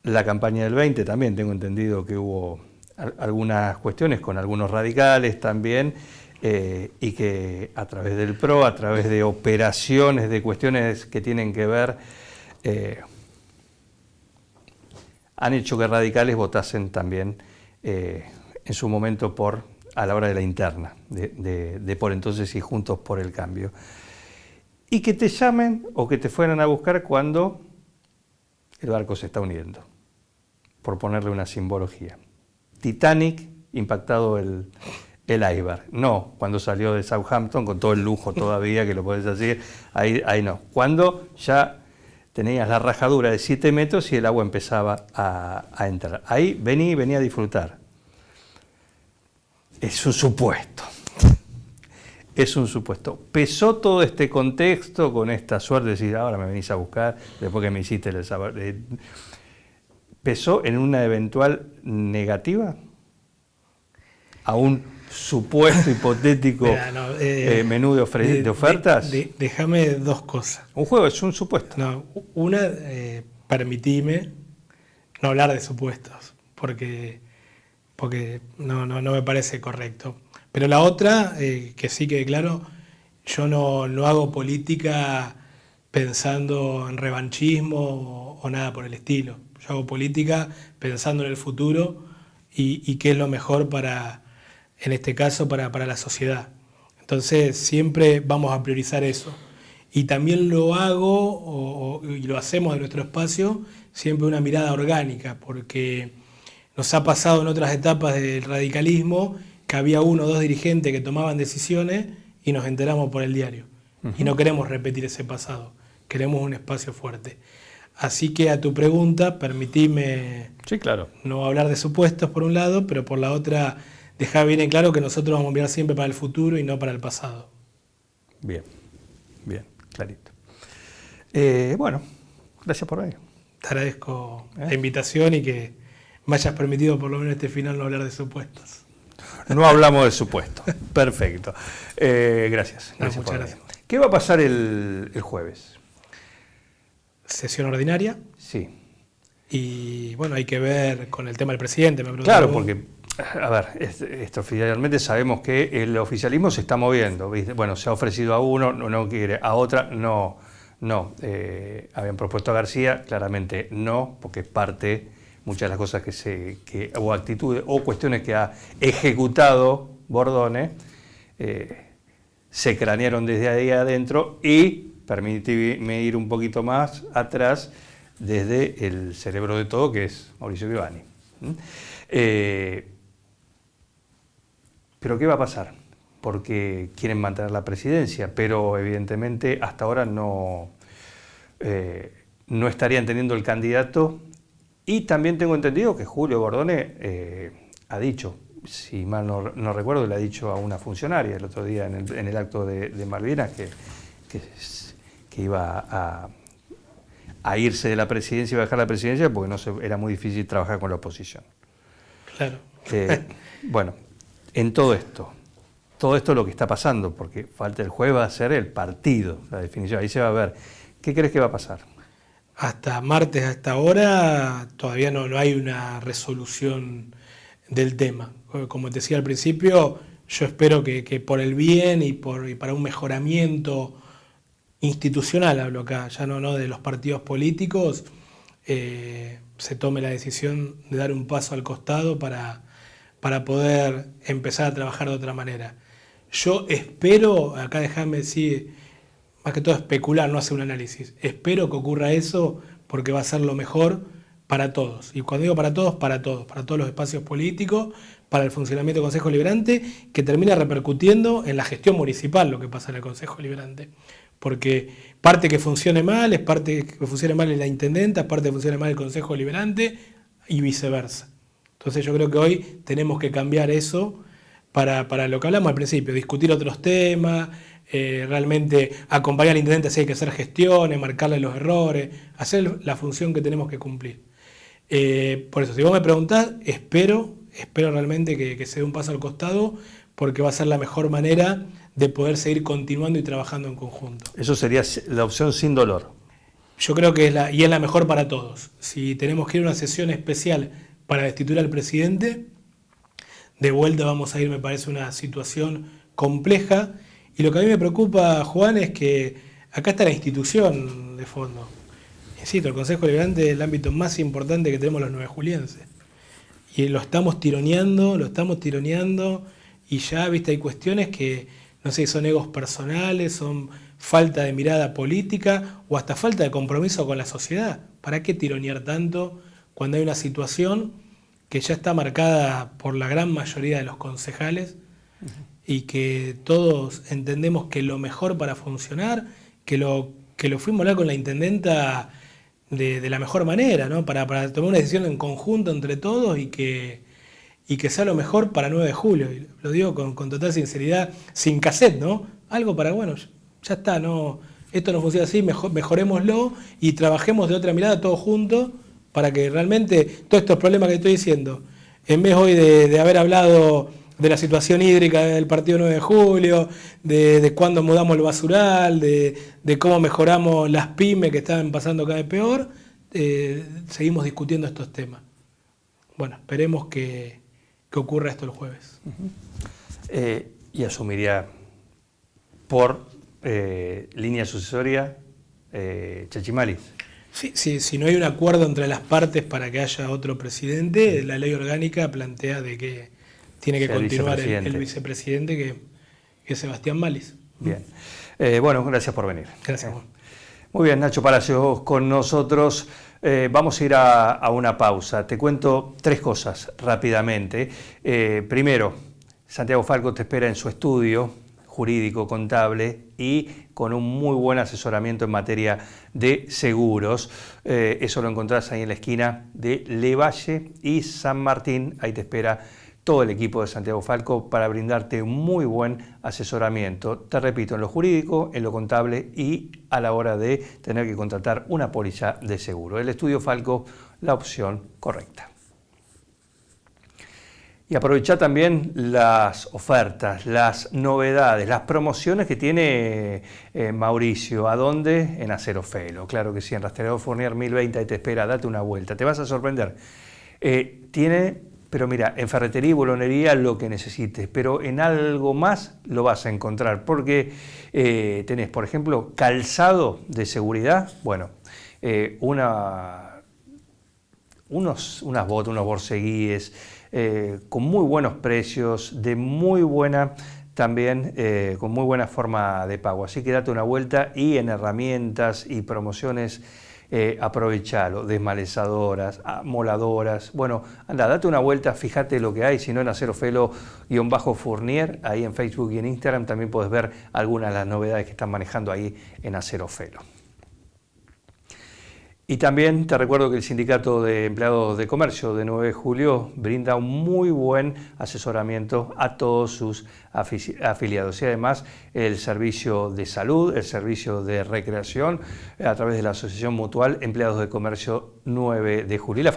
La campaña del 20 también tengo entendido que hubo algunas cuestiones con algunos radicales también, y que a través del PRO, a través de operaciones, de cuestiones que tienen que ver, han hecho que radicales votasen también en su momento a la hora de la interna, de por entonces y Juntos por el Cambio. Y que te llamen o que te fueran a buscar cuando el barco se está hundiendo, por ponerle una simbología. Titanic, impactado el iceberg. No, cuando salió de Southampton con todo el lujo todavía, que lo podés decir, ahí no. Cuando ya tenías la rajadura de 7 metros y el agua empezaba a entrar. Ahí venía a disfrutar. Es un supuesto. Es un supuesto. ¿Pesó todo este contexto con esta suerte de decir, ahora me venís a buscar, después que me hiciste el sábado? ¿Pesó en una eventual negativa? ¿A un supuesto hipotético menú de ofertas? Déjame dos cosas. Un juego es un supuesto. No, una, permitime no hablar de supuestos, porque no me parece correcto. Pero la otra, que sí quede claro, yo no hago política pensando en revanchismo o nada por el estilo. Yo hago política pensando en el futuro y qué es lo mejor en este caso, para la sociedad. Entonces siempre vamos a priorizar eso. Y también lo hago y lo hacemos en nuestro espacio siempre una mirada orgánica, porque nos ha pasado en otras etapas del radicalismo que había 1 o 2 dirigentes que tomaban decisiones y nos enteramos por el diario. Y no queremos repetir ese pasado, queremos un espacio fuerte. Así que a tu pregunta, permitime sí, claro, no hablar de supuestos por un lado, pero por la otra, dejar bien en claro que nosotros vamos a mirar siempre para el futuro y no para el pasado. Bien, clarito. Bueno, gracias por venir. Te agradezco la invitación y que me hayas permitido por lo menos este final no hablar de supuestos. No hablamos de supuestos. Perfecto. Gracias. Muchas gracias. ¿Qué va a pasar el jueves? Sesión ordinaria. Sí. Y bueno, hay que ver con el tema del presidente. Claro, porque, a ver, oficialmente sabemos que el oficialismo se está moviendo, ¿viste? Bueno, se ha ofrecido a uno, no quiere, a otra, no. Habían propuesto a García, claramente no, porque es parte, muchas de las cosas o actitudes o cuestiones que ha ejecutado Bordone, se cranearon desde ahí adentro y permíteme ir un poquito más atrás desde el cerebro de todo, que es Mauricio Vivani. Pero ¿qué va a pasar? Porque quieren mantener la presidencia, pero evidentemente hasta ahora no estarían teniendo el candidato. Y también tengo entendido que Julio Bordone ha dicho, si mal no recuerdo, le ha dicho a una funcionaria el otro día en el acto de Malvinas que iba a irse de la presidencia y bajar la presidencia porque era muy difícil trabajar con la oposición. Claro. Bueno, en todo esto lo que está pasando, porque falta el jueves va a ser el partido, la definición, ahí se va a ver. ¿Qué crees que va a pasar? Hasta martes, hasta ahora, todavía no hay una resolución del tema. Como te decía al principio, yo espero que por el bien y para un mejoramiento institucional, hablo acá, ya no de los partidos políticos, se tome la decisión de dar un paso al costado para poder empezar a trabajar de otra manera. Yo espero, acá déjame decir, más que todo especular, no hacer un análisis. Espero que ocurra eso porque va a ser lo mejor para todos. Y cuando digo para todos los espacios políticos, para el funcionamiento del Consejo Deliberante, que termina repercutiendo en la gestión municipal lo que pasa en el Consejo Deliberante. Porque parte que funcione mal es parte que funcione mal en la intendenta, parte que funcione mal el Consejo Deliberante y viceversa. Entonces yo creo que hoy tenemos que cambiar eso para lo que hablamos al principio, discutir otros temas, realmente acompañar al intendente si hay que hacer gestiones, marcarle los errores, hacer la función que tenemos que cumplir. Por eso, si vos me preguntás, espero realmente que se dé un paso al costado, porque va a ser la mejor manera de poder seguir continuando y trabajando en conjunto. Eso sería la opción sin dolor. Yo creo que es la mejor para todos. Si tenemos que ir a una sesión especial para destituir al presidente, de vuelta vamos a ir, me parece, una situación compleja. Y lo que a mí me preocupa, Juan, es que acá está la institución de fondo. Insisto, el Consejo Deliberante es el ámbito más importante que tenemos los nuevejulienses. Y lo estamos tironeando, y ya, viste, hay cuestiones que, no sé, son egos personales, son falta de mirada política o hasta falta de compromiso con la sociedad. ¿Para qué tironear tanto cuando hay una situación que ya está marcada por la gran mayoría de los concejales y que todos entendemos que lo mejor para funcionar, que lo fuimos a hablar con la intendenta de la mejor manera, ¿no? Para tomar una decisión en conjunto entre todos y que sea lo mejor para 9 de julio. Y lo digo con total sinceridad, sin cassette, ¿no? Algo para, bueno, ya está, no, esto no funciona así, mejorémoslo y trabajemos de otra mirada todos juntos para que realmente todos estos problemas que estoy diciendo, en vez hoy de haber hablado de la situación hídrica del partido 9 de julio, de cuándo mudamos el basural, de cómo mejoramos las pymes que estaban pasando cada vez peor, seguimos discutiendo estos temas. Bueno, esperemos que ocurra esto el jueves. Y asumiría por línea sucesoria Chachimalis. Sí, si no hay un acuerdo entre las partes para que haya otro presidente, la ley orgánica plantea de que tiene que continuar el vicepresidente, que es Sebastián Malis. Bien. Bueno, gracias por venir. Gracias, Juan. Muy bien, Nacho Palacios con nosotros. Vamos a ir a una pausa. Te cuento 3 cosas rápidamente. Primero, Santiago Falco te espera en su estudio jurídico, contable y con un muy buen asesoramiento en materia de seguros. Eso lo encontrás ahí en la esquina de Levalle y San Martín. Ahí te espera todo el equipo de Santiago Falco para brindarte un muy buen asesoramiento. Te repito, en lo jurídico, en lo contable y a la hora de tener que contratar una póliza de seguro. El Estudio Falco, la opción correcta. Y aprovechá también las ofertas, las novedades, las promociones que tiene Mauricio. ¿A dónde? En Acero Felo. Claro que sí, en Rastreador Fournier 1020 ahí te espera, date una vuelta. Te vas a sorprender. Pero mira, en ferretería y bolonería lo que necesites, pero en algo más lo vas a encontrar, porque tenés, por ejemplo, calzado de seguridad, bueno, unas botas, unos borceguíes, con muy buenos precios, de muy buena también, con muy buena forma de pago. Así que date una vuelta y en herramientas y promociones aprovechalo, desmalezadoras, moladoras. Bueno, anda, date una vuelta, fíjate lo que hay, si no en Acero Felo-Fournier, ahí en Facebook y en Instagram también puedes ver algunas de las novedades que están manejando ahí en Acero Felo. Y también te recuerdo que el Sindicato de Empleados de Comercio de 9 de julio brinda un muy buen asesoramiento a todos sus afiliados y además el servicio de salud, el servicio de recreación a través de la Asociación Mutual Empleados de Comercio 9 de julio y la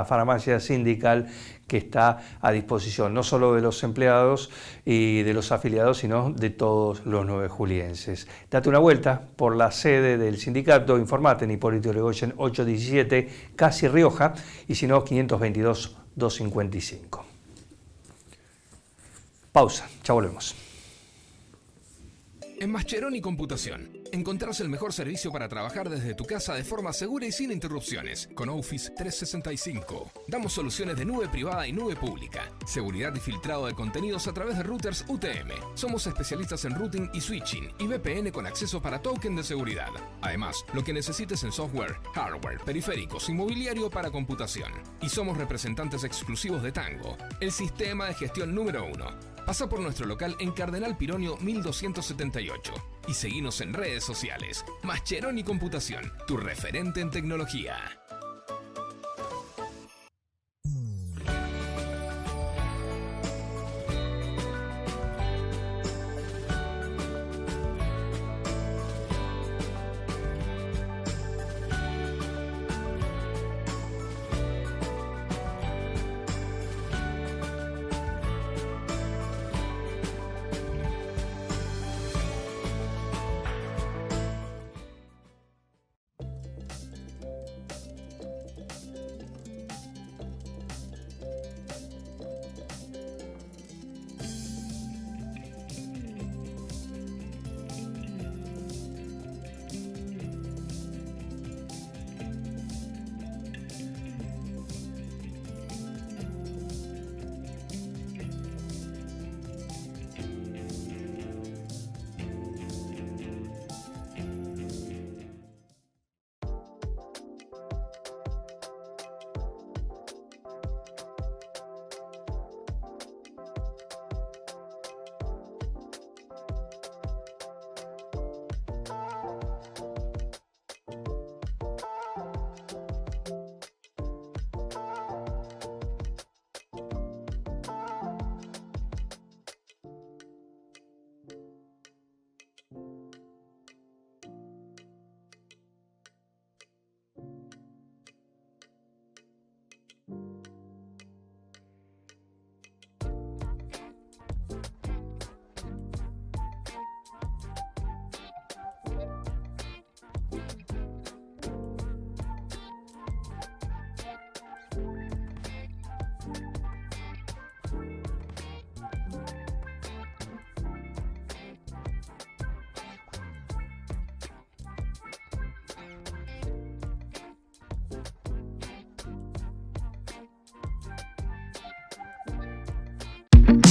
farmacia sindical que está a disposición no solo de los empleados y de los afiliados, sino de todos los 9 julienses. Date una vuelta por la sede del sindicato, informate en Hipólito Yrigoyen 817, casi Rioja, y si no, 522-255. Pausa, ya volvemos. En Mascheroni Computación encontrarás el mejor servicio para trabajar desde tu casa de forma segura y sin interrupciones. Con Office 365 damos soluciones de nube privada y nube pública, seguridad y filtrado de contenidos a través de routers UTM. Somos especialistas en routing y switching y VPN con acceso para token de seguridad. Además, lo que necesites en software, hardware, periféricos y mobiliario para computación. Y somos representantes exclusivos de Tango, el sistema de gestión número 1. Pasa por nuestro local en Cardenal Pironio 1278 y seguinos en redes sociales. Mascheroni Computación, tu referente en tecnología.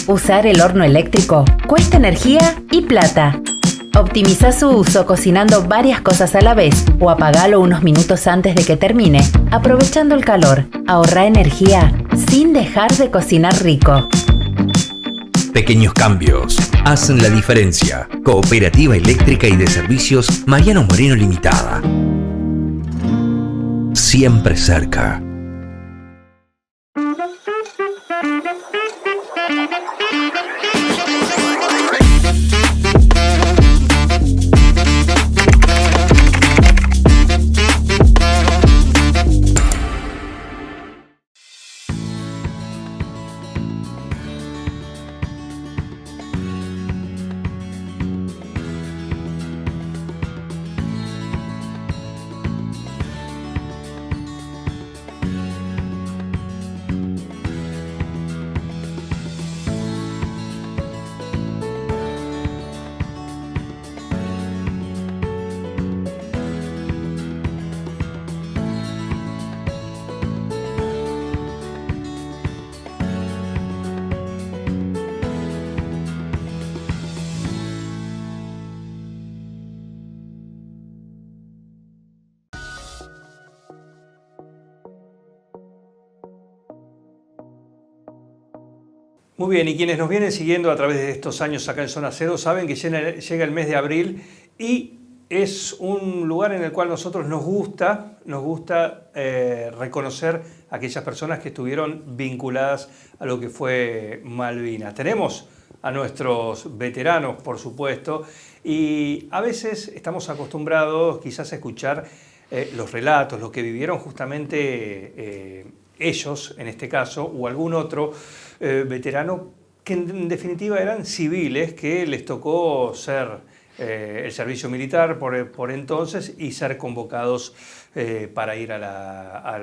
Usar el horno eléctrico cuesta energía y plata. Optimiza su uso cocinando varias cosas a la vez o apagalo unos minutos antes de que termine, aprovechando el calor. Ahorra energía sin dejar de cocinar rico. Pequeños cambios hacen la diferencia. Cooperativa Eléctrica y de Servicios Mariano Moreno Limitada. Siempre cerca. Muy bien, y quienes nos vienen siguiendo a través de estos años acá en Zona Cero saben que llega el mes de abril y es un lugar en el cual nosotros nos gusta reconocer a aquellas personas que estuvieron vinculadas a lo que fue Malvinas. Tenemos a nuestros veteranos, por supuesto, y a veces estamos acostumbrados quizás a escuchar los relatos, lo que vivieron justamente ellos, en este caso, o algún otro veterano que en definitiva eran civiles que les tocó ser el servicio militar por entonces y ser convocados para ir a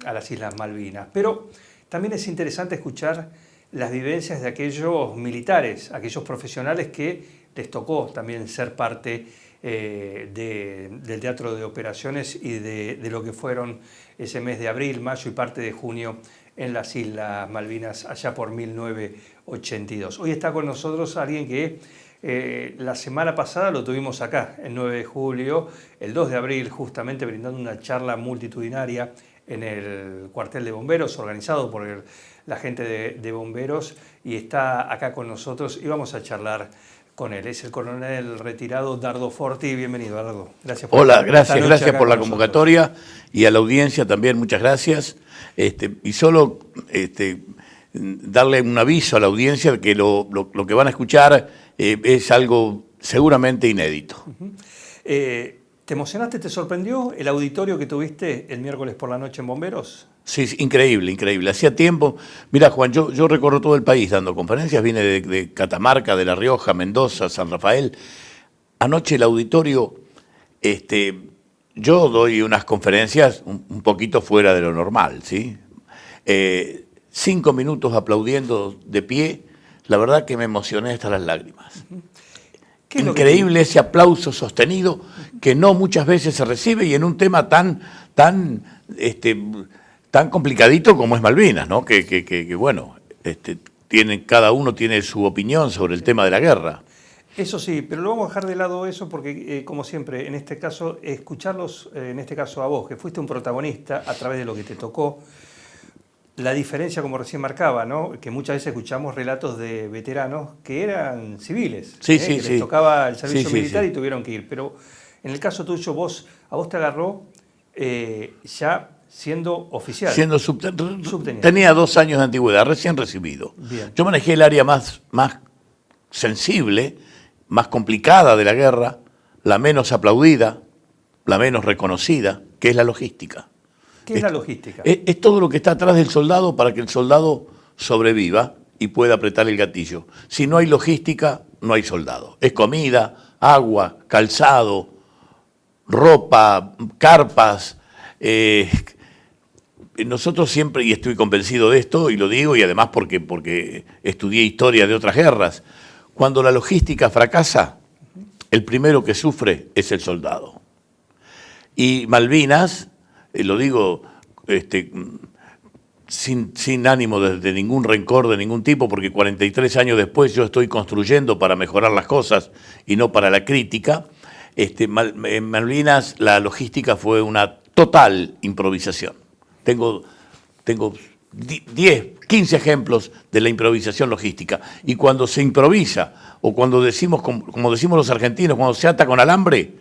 las Islas Malvinas. Pero también es interesante escuchar las vivencias de aquellos militares, aquellos profesionales que les tocó también ser parte del Teatro de Operaciones y de lo que fueron ese mes de abril, mayo y parte de junio en las Islas Malvinas, allá por 1982. Hoy está con nosotros alguien que la semana pasada lo tuvimos acá, el 9 de julio, el 2 de abril, justamente brindando una charla multitudinaria en el cuartel de bomberos, organizado por la gente de bomberos, y está acá con nosotros y vamos a charlar con él. Es el coronel retirado Dardo Forti. Bienvenido, Dardo. Gracias por la convocatoria y a la audiencia también, muchas gracias. Y solo darle un aviso a la audiencia de que lo que van a escuchar es algo seguramente inédito. ¿Te emocionaste, te sorprendió el auditorio que tuviste el miércoles por la noche en Bomberos? Sí, increíble, increíble. Hacía tiempo, mira Juan, yo recorro todo el país dando conferencias, vine de Catamarca, de La Rioja, Mendoza, San Rafael. Anoche el auditorio, yo doy unas conferencias un poquito fuera de lo normal, ¿sí? 5 minutos aplaudiendo de pie, la verdad que me emocioné hasta las lágrimas. Increíble ese aplauso sostenido que no muchas veces se recibe y en un tema tan complicadito como es Malvinas, ¿no? Que bueno, cada uno tiene su opinión sobre el tema de la guerra. Eso sí, pero lo vamos a dejar de lado eso porque, como siempre, en este caso, escucharlos, en este caso a vos, que fuiste un protagonista a través de lo que te tocó, la diferencia, como recién marcaba, ¿no? Que muchas veces escuchamos relatos de veteranos que eran civiles, que les tocaba el servicio militar y tuvieron que ir. Pero en el caso tuyo, a vos te agarró ya siendo oficial. Siendo subteniente. Tenía 2 años de antigüedad, recién recibido. Bien. Yo manejé el área más sensible, más complicada de la guerra, la menos aplaudida, la menos reconocida, que es la logística. ¿Qué es la logística? Es todo lo que está atrás del soldado para que el soldado sobreviva y pueda apretar el gatillo. Si no hay logística, no hay soldado. Es comida, agua, calzado, ropa, carpas. Nosotros siempre, y estoy convencido de esto, y lo digo, y además porque estudié historia de otras guerras, cuando la logística fracasa, el primero que sufre es el soldado. Y Malvinas, lo digo sin ánimo de ningún rencor de ningún tipo, porque 43 años después yo estoy construyendo para mejorar las cosas y no para la crítica. En Malvinas la logística fue una total improvisación. Tengo 10, 15 ejemplos de la improvisación logística. Y cuando se improvisa, o cuando decimos, como decimos los argentinos, cuando se ata con alambre,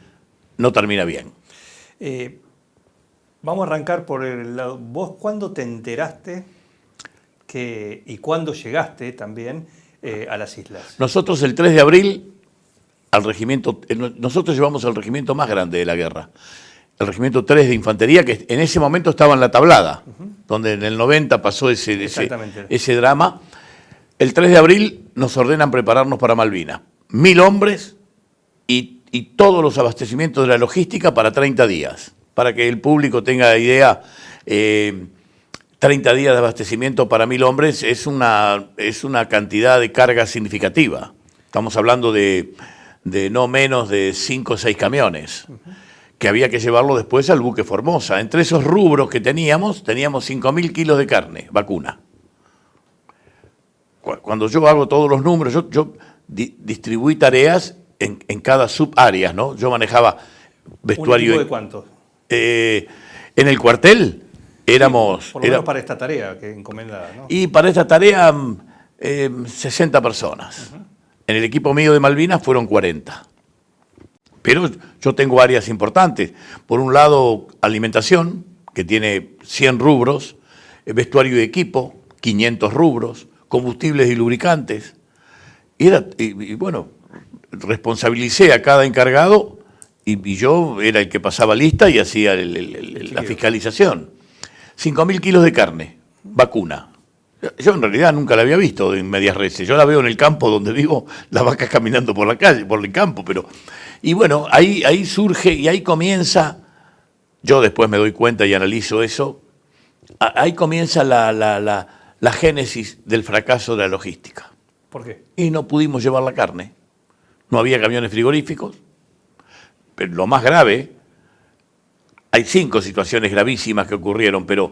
no termina bien. Vamos a arrancar por el lado. ¿Vos cuándo te enteraste y cuándo llegaste también a las islas? Nosotros el 3 de abril, nosotros llevamos el regimiento más grande de la guerra. El regimiento 3 de infantería, que en ese momento estaba en la tablada, donde en el 90 pasó ese drama. El 3 de abril nos ordenan prepararnos para Malvinas. 1000 hombres y todos los abastecimientos de la logística para 30 días. Para que el público tenga idea, 30 días de abastecimiento para 1000 hombres es una cantidad de carga significativa. Estamos hablando de no menos de 5 o 6 camiones. Que había que llevarlo después al buque Formosa. Entre esos rubros que teníamos 5.000 kilos de carne, vacuna. Cuando yo hago todos los números, yo distribuí tareas en cada subáreas, ¿no? Yo manejaba vestuario. ¿Un equipo de cuántos? En el cuartel éramos... Por lo menos para esta tarea que encomendada, ¿no? Y para esta tarea 60 personas. En el equipo mío de Malvinas fueron 40. Pero yo tengo áreas importantes. Por un lado, alimentación, que tiene 100 rubros, vestuario y equipo, 500 rubros, combustibles y lubricantes. Y bueno, responsabilicé a cada encargado y yo era el que pasaba lista y hacía la fiscalización. 5.000 kilos de carne, vacuna. Yo en realidad nunca la había visto en medias reses. Yo la veo en el campo donde vivo, las vacas caminando por la calle, por el campo, pero... Y bueno, ahí surge y ahí comienza, yo después me doy cuenta y analizo eso, ahí comienza la génesis del fracaso de la logística. ¿Por qué? Y no pudimos llevar la carne. no había camiones frigoríficos, pero lo más grave, hay 5 situaciones gravísimas que ocurrieron, pero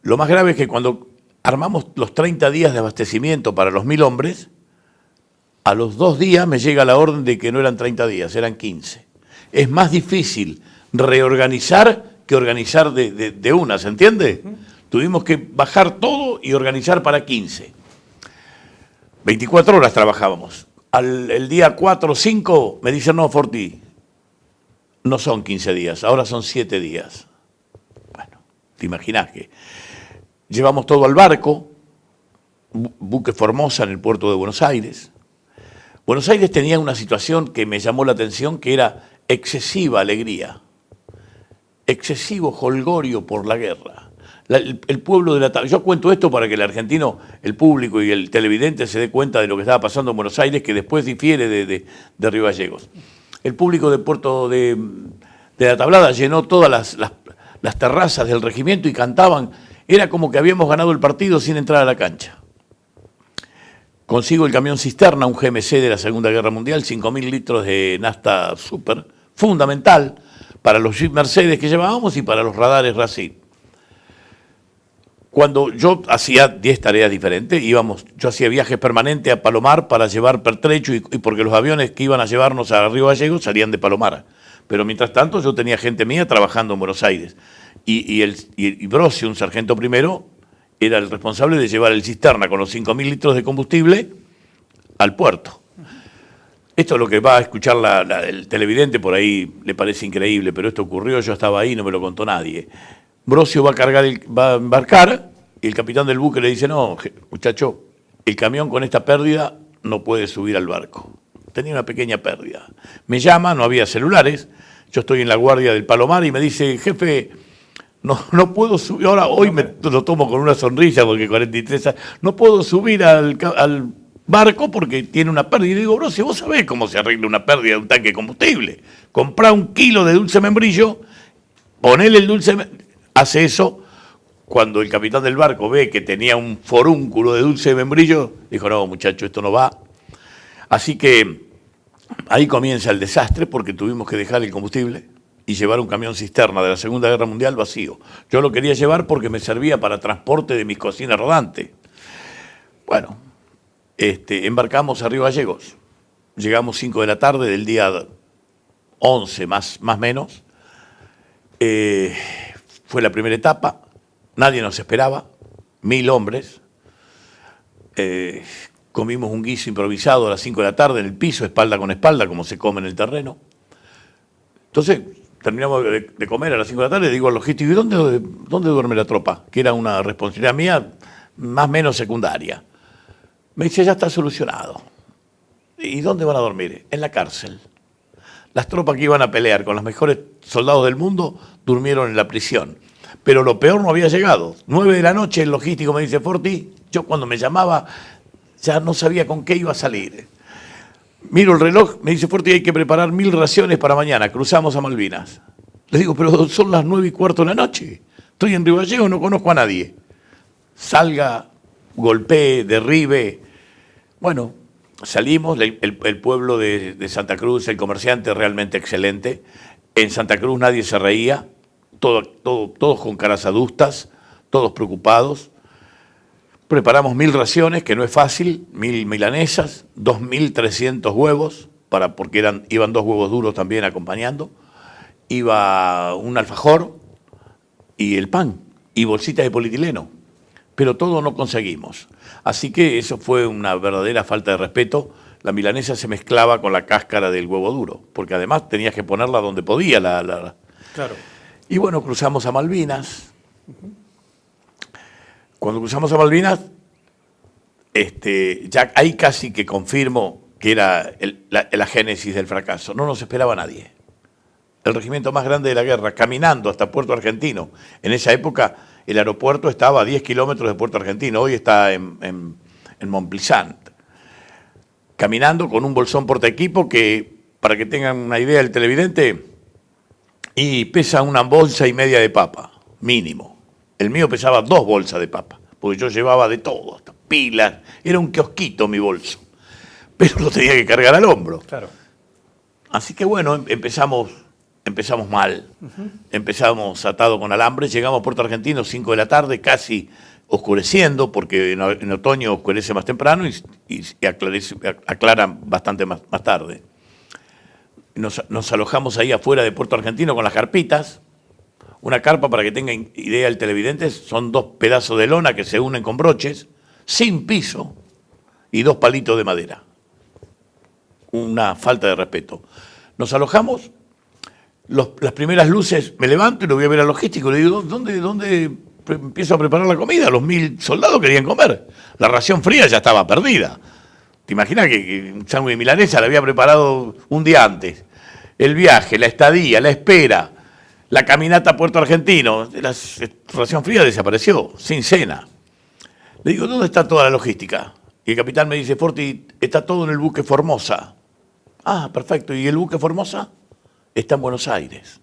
lo más grave es que cuando armamos los 30 días de abastecimiento para los 1000 hombres, a los 2 días me llega la orden de que no eran 30 días, eran 15. Es más difícil reorganizar que organizar de una, ¿se entiende? Tuvimos que bajar todo y organizar para 15. 24 horas trabajábamos. El día 4 o 5 me dicen, no, Forti, no son 15 días, ahora son 7 días. Bueno, te imaginás que llevamos todo al barco, buque Formosa en el puerto de Buenos Aires. Buenos Aires tenía una situación que me llamó la atención, que era excesiva alegría, excesivo jolgorio por la guerra. El pueblo de la... Yo cuento esto para que el argentino, el público y el televidente se dé cuenta de lo que estaba pasando en Buenos Aires, que después difiere de Río Gallegos. El público del puerto de La Tablada llenó todas las terrazas del regimiento y cantaban. Era como que habíamos ganado el partido sin entrar a la cancha. Consigo el camión cisterna, un GMC de la Segunda Guerra Mundial, 5.000 litros de nafta super, fundamental para los Jeep Mercedes que llevábamos y para los radares Racing. Cuando yo hacía 10 tareas diferentes, yo hacía viajes permanentes a Palomar para llevar pertrecho y porque los aviones que iban a llevarnos a Río Gallegos salían de Palomar. Pero mientras tanto yo tenía gente mía trabajando en Buenos Aires. Y Brocio, un sargento primero, era el responsable de llevar el cisterna con los 5.000 litros de combustible al puerto. Esto es lo que va a escuchar el televidente, por ahí le parece increíble, pero esto ocurrió, yo estaba ahí, no me lo contó nadie. Brocio va a embarcar y el capitán del buque le dice, no, muchacho, el camión con esta pérdida no puede subir al barco. Tenía una pequeña pérdida. Me llama, no había celulares, yo estoy en la guardia del Palomar y me dice, jefe, no puedo subir, hoy me lo tomo con una sonrisa porque 43 años, no puedo subir al barco porque tiene una pérdida. Y digo, bro, si vos sabés cómo se arregla una pérdida de un tanque de combustible, comprá 1 kilo de dulce membrillo, ponele el dulce membrillo. Hace eso, cuando el capitán del barco ve que tenía un forúnculo de dulce membrillo, dijo, no, muchacho, esto no va. Así que ahí comienza el desastre porque tuvimos que dejar el combustible y llevar un camión cisterna de la Segunda Guerra Mundial vacío. Yo lo quería llevar porque me servía para transporte de mis cocinas rodantes. Bueno, embarcamos a Río Gallegos. Llegamos 5 de la tarde del día 11, más menos. Fue la primera etapa, nadie nos esperaba, 1000 hombres. Comimos un guiso improvisado a las 5 de la tarde en el piso, espalda con espalda, como se come en el terreno. Entonces, terminamos de comer a las 5 de la tarde, digo al logístico, ¿y dónde duerme la tropa? Que era una responsabilidad mía, más o menos secundaria. Me dice, ya está solucionado. ¿Y dónde van a dormir? En la cárcel. Las tropas que iban a pelear con los mejores soldados del mundo durmieron en la prisión. Pero lo peor no había llegado. 9 de la noche el logístico me dice, Forti, yo cuando me llamaba ya no sabía con qué iba a salir. Miro el reloj, me dice, Forti, hay que preparar 1000 raciones para mañana, cruzamos a Malvinas. Le digo, pero son las 9:15 de la noche. Estoy en Río Gallegos, no conozco a nadie. Salga, golpee, derribe. Bueno, salimos, el pueblo de Santa Cruz, el comerciante realmente excelente. En Santa Cruz nadie se reía, todos con caras adustas, todos preocupados. Preparamos 1000 raciones, que no es fácil, 1000 milanesas, 2300 huevos, porque iban 2 huevos duros también acompañando. Iba un alfajor y el pan, y bolsitas de polietileno. Pero todo no conseguimos. Así que eso fue una verdadera falta de respeto. La milanesa se mezclaba con la cáscara del huevo duro, porque además tenías que ponerla donde podía. Claro. Y bueno, cruzamos a Malvinas. Cuando cruzamos a Malvinas, ya ahí casi que confirmo que era la génesis del fracaso. No nos esperaba nadie. El regimiento más grande de la guerra, caminando hasta Puerto Argentino. En esa época el aeropuerto estaba a 10 kilómetros de Puerto Argentino, hoy está en Montplisant. Caminando con un bolsón portaequipo que, para que tengan una idea el televidente, y pesa 1,5 bolsas de papa, mínimo. El mío pesaba 2 bolsas de papa, porque yo llevaba de todo, hasta pilas, era un kiosquito mi bolso, pero lo tenía que cargar al hombro. Claro. Así que bueno, empezamos mal. Empezamos atado con alambre, llegamos a Puerto Argentino 5 de la tarde, casi oscureciendo, porque en otoño oscurece más temprano y aclara bastante más tarde. Nos alojamos ahí afuera de Puerto Argentino con las carpitas. Una carpa, para que tenga idea el televidente, son 2 pedazos de lona que se unen con broches, sin piso, y 2 palitos de madera. Una falta de respeto. Nos alojamos, las primeras luces, me levanto y lo voy a ver al logístico, le digo, ¿dónde empiezo a preparar la comida? Los 1000 soldados querían comer. La ración fría ya estaba perdida. ¿Te imaginas que un sándwich de milanesa la había preparado un día antes? El viaje, la estadía, la espera, la caminata a Puerto Argentino, la ración fría desapareció, sin cena. Le digo, ¿dónde está toda la logística? Y el capitán me dice, Forti, está todo en el buque Formosa. Ah, perfecto. ¿Y el buque Formosa? Está en Buenos Aires.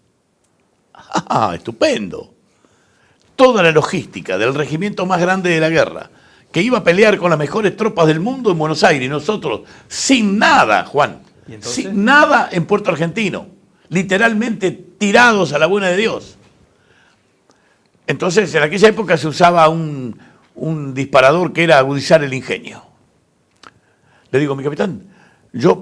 Ah, estupendo. Toda la logística del regimiento más grande de la guerra, que iba a pelear con las mejores tropas del mundo en Buenos Aires, y nosotros sin nada, Juan, sin nada en Puerto Argentino, literalmente tirados a la buena de Dios. Entonces, en aquella época se usaba un disparador que era agudizar el ingenio. Le digo, mi capitán,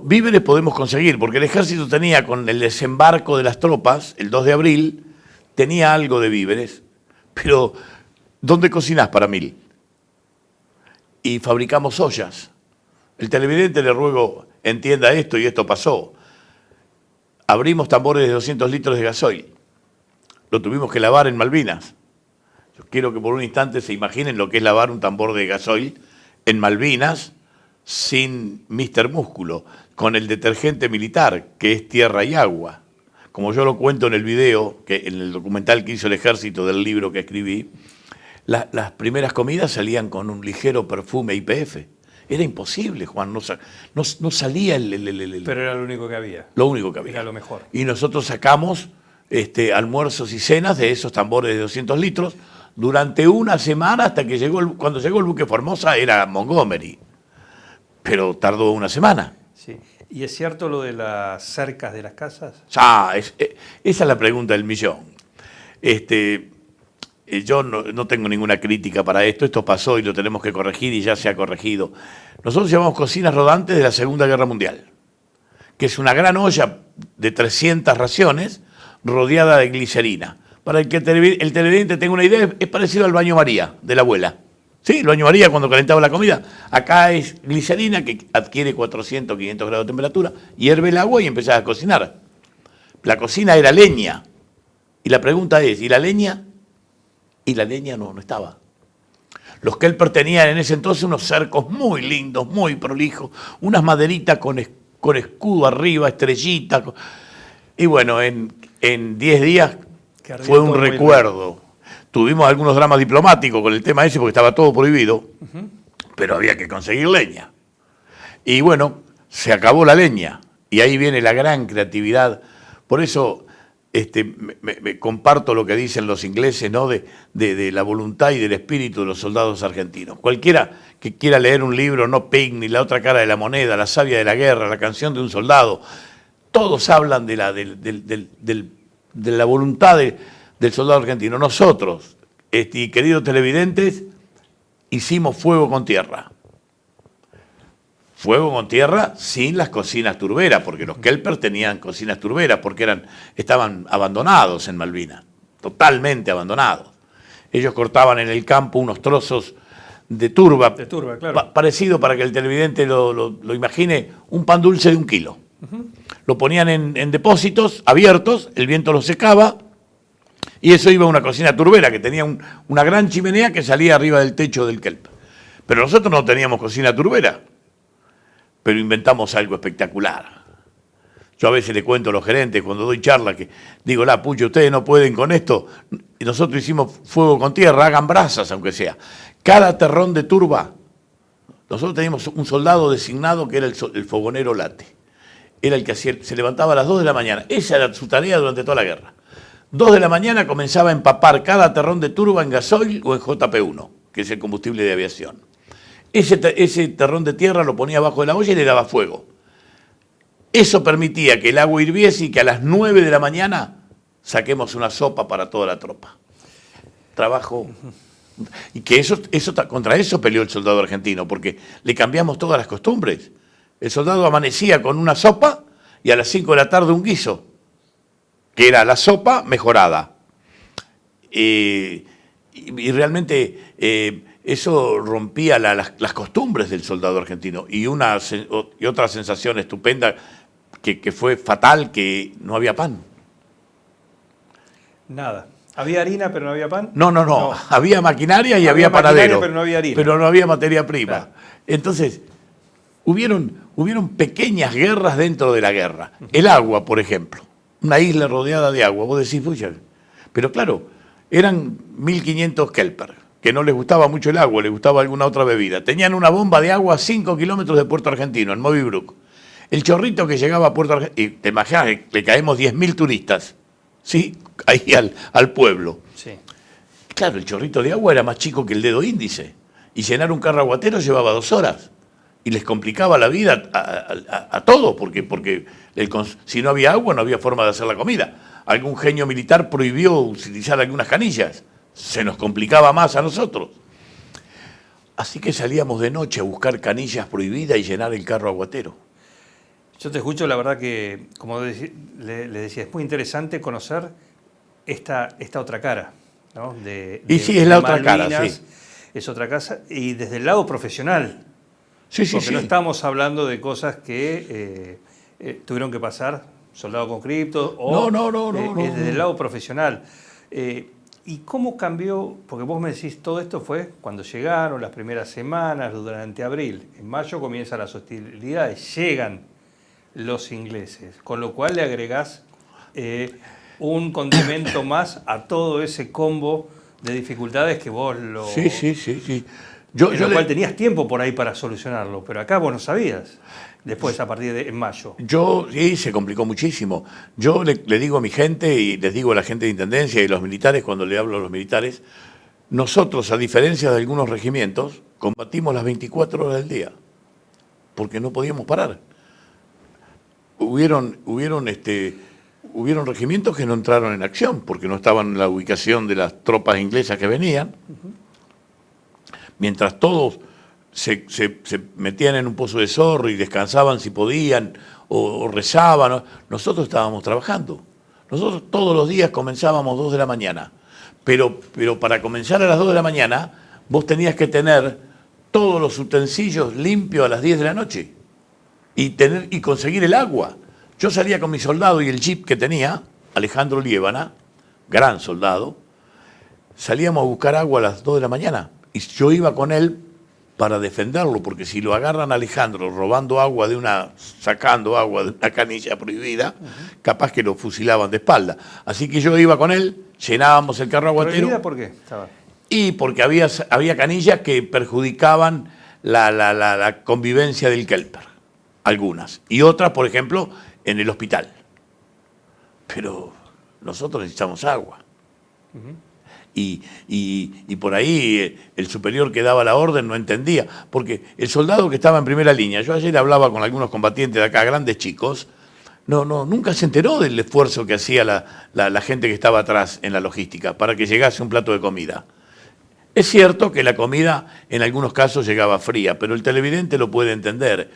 víveres podemos conseguir, porque el ejército tenía, con el desembarco de las tropas, el 2 de abril, tenía algo de víveres, pero ¿dónde cocinás para 1000? Y fabricamos ollas. El televidente, le ruego, entienda esto, y esto pasó. Abrimos tambores de 200 litros de gasoil. Lo tuvimos que lavar en Malvinas. Yo quiero que por un instante se imaginen lo que es lavar un tambor de gasoil en Malvinas sin Mr. Músculo, con el detergente militar, que es tierra y agua. Como yo lo cuento en el video, en el documental que hizo el ejército del libro que escribí, las primeras comidas salían con un ligero perfume IPF. Era imposible, Juan, no salía el... Pero era lo único que había. Lo único que había. Era lo mejor. Y nosotros sacamos almuerzos y cenas de esos tambores de 200 litros durante una semana, hasta que cuando llegó el buque Formosa era Montgomery. Pero tardó una semana. Sí. ¿Y es cierto lo de las cercas de las casas? Esa es la pregunta del millón. Yo no tengo ninguna crítica para esto pasó y lo tenemos que corregir y ya se ha corregido. Nosotros llamamos cocinas rodantes de la Segunda Guerra Mundial, que es una gran olla de 300 raciones rodeada de glicerina. Para que el televidente tenga una idea, es parecido al baño María de la abuela. Sí, el baño María cuando calentaba la comida. Acá es glicerina que adquiere 400, 500 grados de temperatura, hierve el agua y empezás a cocinar. La cocina era leña. Y la pregunta es, ¿y la leña? Y la leña no estaba. Los Kelper tenían en ese entonces unos cercos muy lindos, muy prolijos, unas maderitas con escudo arriba, estrellita. Y bueno, en 10 días fue un recuerdo. Tuvimos algunos dramas diplomáticos con el tema ese porque estaba todo prohibido, pero había que conseguir leña. Y bueno, se acabó la leña y ahí viene la gran creatividad. Por eso me comparto lo que dicen los ingleses, ¿no? de la voluntad y del espíritu de los soldados argentinos. Cualquiera que quiera leer un libro, No Pig, ni La otra cara de la moneda, La savia de la guerra, La canción de un soldado, todos hablan de la voluntad del soldado argentino. Nosotros, queridos televidentes, hicimos fuego con tierra. Fuego con tierra sin las cocinas turberas, porque los Kelper tenían cocinas turberas, porque estaban abandonados en Malvinas, totalmente abandonados. Ellos cortaban en el campo unos trozos de turba. De turba, claro. Parecido, para que el televidente lo imagine, un pan dulce de 1 kilo. Lo ponían en depósitos abiertos, el viento lo secaba, y eso iba a una cocina turbera que tenía una gran chimenea que salía arriba del techo del Kelp. Pero nosotros no teníamos cocina turbera, pero inventamos algo espectacular. Yo a veces le cuento a los gerentes cuando doy charla que digo, pucha, ustedes no pueden con esto. Y nosotros hicimos fuego con tierra, hagan brasas aunque sea. Cada terrón de turba, nosotros teníamos un soldado designado que era el fogonero late. Era el que se levantaba a las 2 de la mañana. Esa era su tarea durante toda la guerra. 2 de la mañana comenzaba a empapar cada terrón de turba en gasoil o en JP1, que es el combustible de aviación. Ese terrón de tierra lo ponía abajo de la olla y le daba fuego. Eso permitía que el agua hirviese y que a las 9 de la mañana saquemos una sopa para toda la tropa. Trabajo. Y que contra eso peleó el soldado argentino, porque le cambiamos todas las costumbres. El soldado amanecía con una sopa y a las 5 de la tarde un guiso, que era la sopa mejorada. Y realmente eso rompía las costumbres del soldado argentino. Y otra sensación estupenda que fue fatal, que no había pan. Nada. ¿Había harina pero no había pan? No. Había maquinaria y había panadero. Pero no había harina. Pero no había materia prima. Claro. Entonces, hubieron pequeñas guerras dentro de la guerra. El agua, por ejemplo. Una isla rodeada de agua. Vos decís, pucha. Pero claro, eran 1.500 kelper, que no les gustaba mucho el agua, les gustaba alguna otra bebida. Tenían una bomba de agua a 5 kilómetros de Puerto Argentino, en Moby Brook. El chorrito que llegaba a Puerto Argentino, y te imaginas que le caemos 10.000 turistas, ¿sí? Ahí al pueblo. Sí. Claro, el chorrito de agua era más chico que el dedo índice. Y llenar un carro aguatero llevaba 2 horas. Y les complicaba la vida a todos, porque si no había agua no había forma de hacer la comida. Algún genio militar prohibió utilizar algunas canillas. Se nos complicaba más a nosotros. Así que salíamos de noche a buscar canillas prohibidas y llenar el carro aguatero. Yo te escucho, la verdad que, como le decía, es muy interesante conocer esta otra cara, ¿no? Sí, es la otra cara, sí. Es otra casa, y desde el lado profesional. Sí. Porque no estamos hablando de cosas que tuvieron que pasar, soldado con cripto, o no. desde el lado profesional. ¿Y cómo cambió? Porque vos me decís, todo esto fue cuando llegaron las primeras semanas, durante abril. En mayo comienzan las hostilidades, llegan los ingleses, con lo cual le agregás un condimento más a todo ese combo de dificultades que vos lo... Sí. Lo cual tenías tiempo por ahí para solucionarlo, pero acá vos no sabías, después a partir de en mayo. Sí, se complicó muchísimo. Yo le digo a mi gente y les digo a la gente de Intendencia y los militares, cuando le hablo a los militares, nosotros, a diferencia de algunos regimientos, combatimos las 24 horas del día, porque no podíamos parar. Hubieron regimientos que no entraron en acción, porque no estaban en la ubicación de las tropas inglesas que venían. Mientras todos se metían en un pozo de zorro y descansaban si podían, o rezaban, nosotros estábamos trabajando. Nosotros todos los días comenzábamos 2 de la mañana, pero para comenzar a las 2 de la mañana vos tenías que tener todos los utensilios limpios a las 10 de la noche y conseguir el agua. Yo salía con mi soldado y el jeep que tenía, Alejandro Liébana, gran soldado, salíamos a buscar agua a las 2 de la mañana. Y yo iba con él para defenderlo, porque si lo agarran a Alejandro robando agua sacando agua de una canilla prohibida, capaz que lo fusilaban de espalda. Así que yo iba con él, llenábamos el carro aguatero. ¿Prohibida por qué? Y porque había canillas que perjudicaban la convivencia del kelper, algunas. Y otras, por ejemplo, en el hospital. Pero nosotros necesitamos agua. Y por ahí el superior que daba la orden no entendía, porque el soldado que estaba en primera línea, yo ayer hablaba con algunos combatientes de acá, grandes chicos, nunca se enteró del esfuerzo que hacía la gente que estaba atrás en la logística para que llegase un plato de comida. Es cierto que la comida en algunos casos llegaba fría, pero el televidente lo puede entender.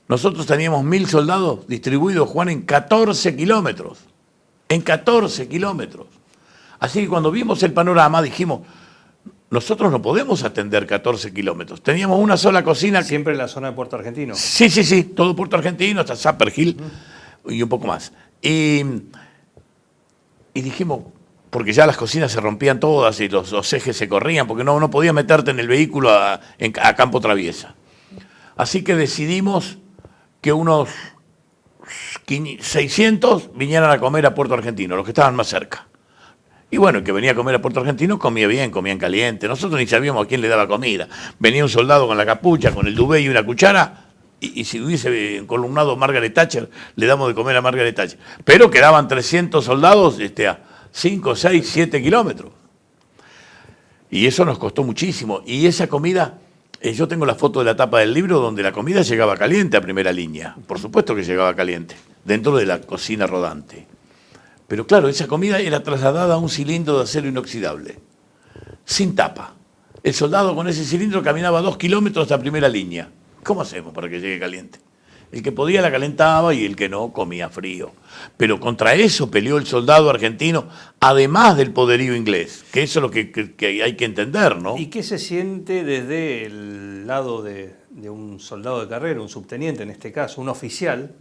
Nosotros teníamos 1.000 soldados distribuidos, Juan, en 14 kilómetros. En 14 kilómetros. Así que cuando vimos el panorama dijimos, nosotros no podemos atender 14 kilómetros. Teníamos una sola cocina. ¿Siempre en la zona de Puerto Argentino? Sí, todo Puerto Argentino, hasta Zapper Hill y un poco más. Y dijimos, porque ya las cocinas se rompían todas y los ejes se corrían, porque no podías meterte en el vehículo a campo traviesa. Así que decidimos que unos 600 vinieran a comer a Puerto Argentino, los que estaban más cerca. Y bueno, el que venía a comer a Puerto Argentino comía bien, comían caliente. Nosotros ni sabíamos a quién le daba comida. Venía un soldado con la capucha, con el duvet y una cuchara, y si hubiese columnado Margaret Thatcher, le damos de comer a Margaret Thatcher. Pero quedaban 300 soldados a 5, 6, 7 kilómetros. Y eso nos costó muchísimo. Y esa comida Yo tengo la foto de la tapa del libro donde la comida llegaba caliente a primera línea. Por supuesto que llegaba caliente, dentro de la cocina rodante. Pero claro, esa comida era trasladada a un cilindro de acero inoxidable, sin tapa. El soldado con ese cilindro caminaba 2 kilómetros hasta primera línea. ¿Cómo hacemos para que llegue caliente? El que podía la calentaba y el que no comía frío. Pero contra eso peleó el soldado argentino, además del poderío inglés, que eso es lo que hay que entender, ¿no? ¿Y qué se siente desde el lado de un soldado de carrera, un subteniente en este caso, un oficial,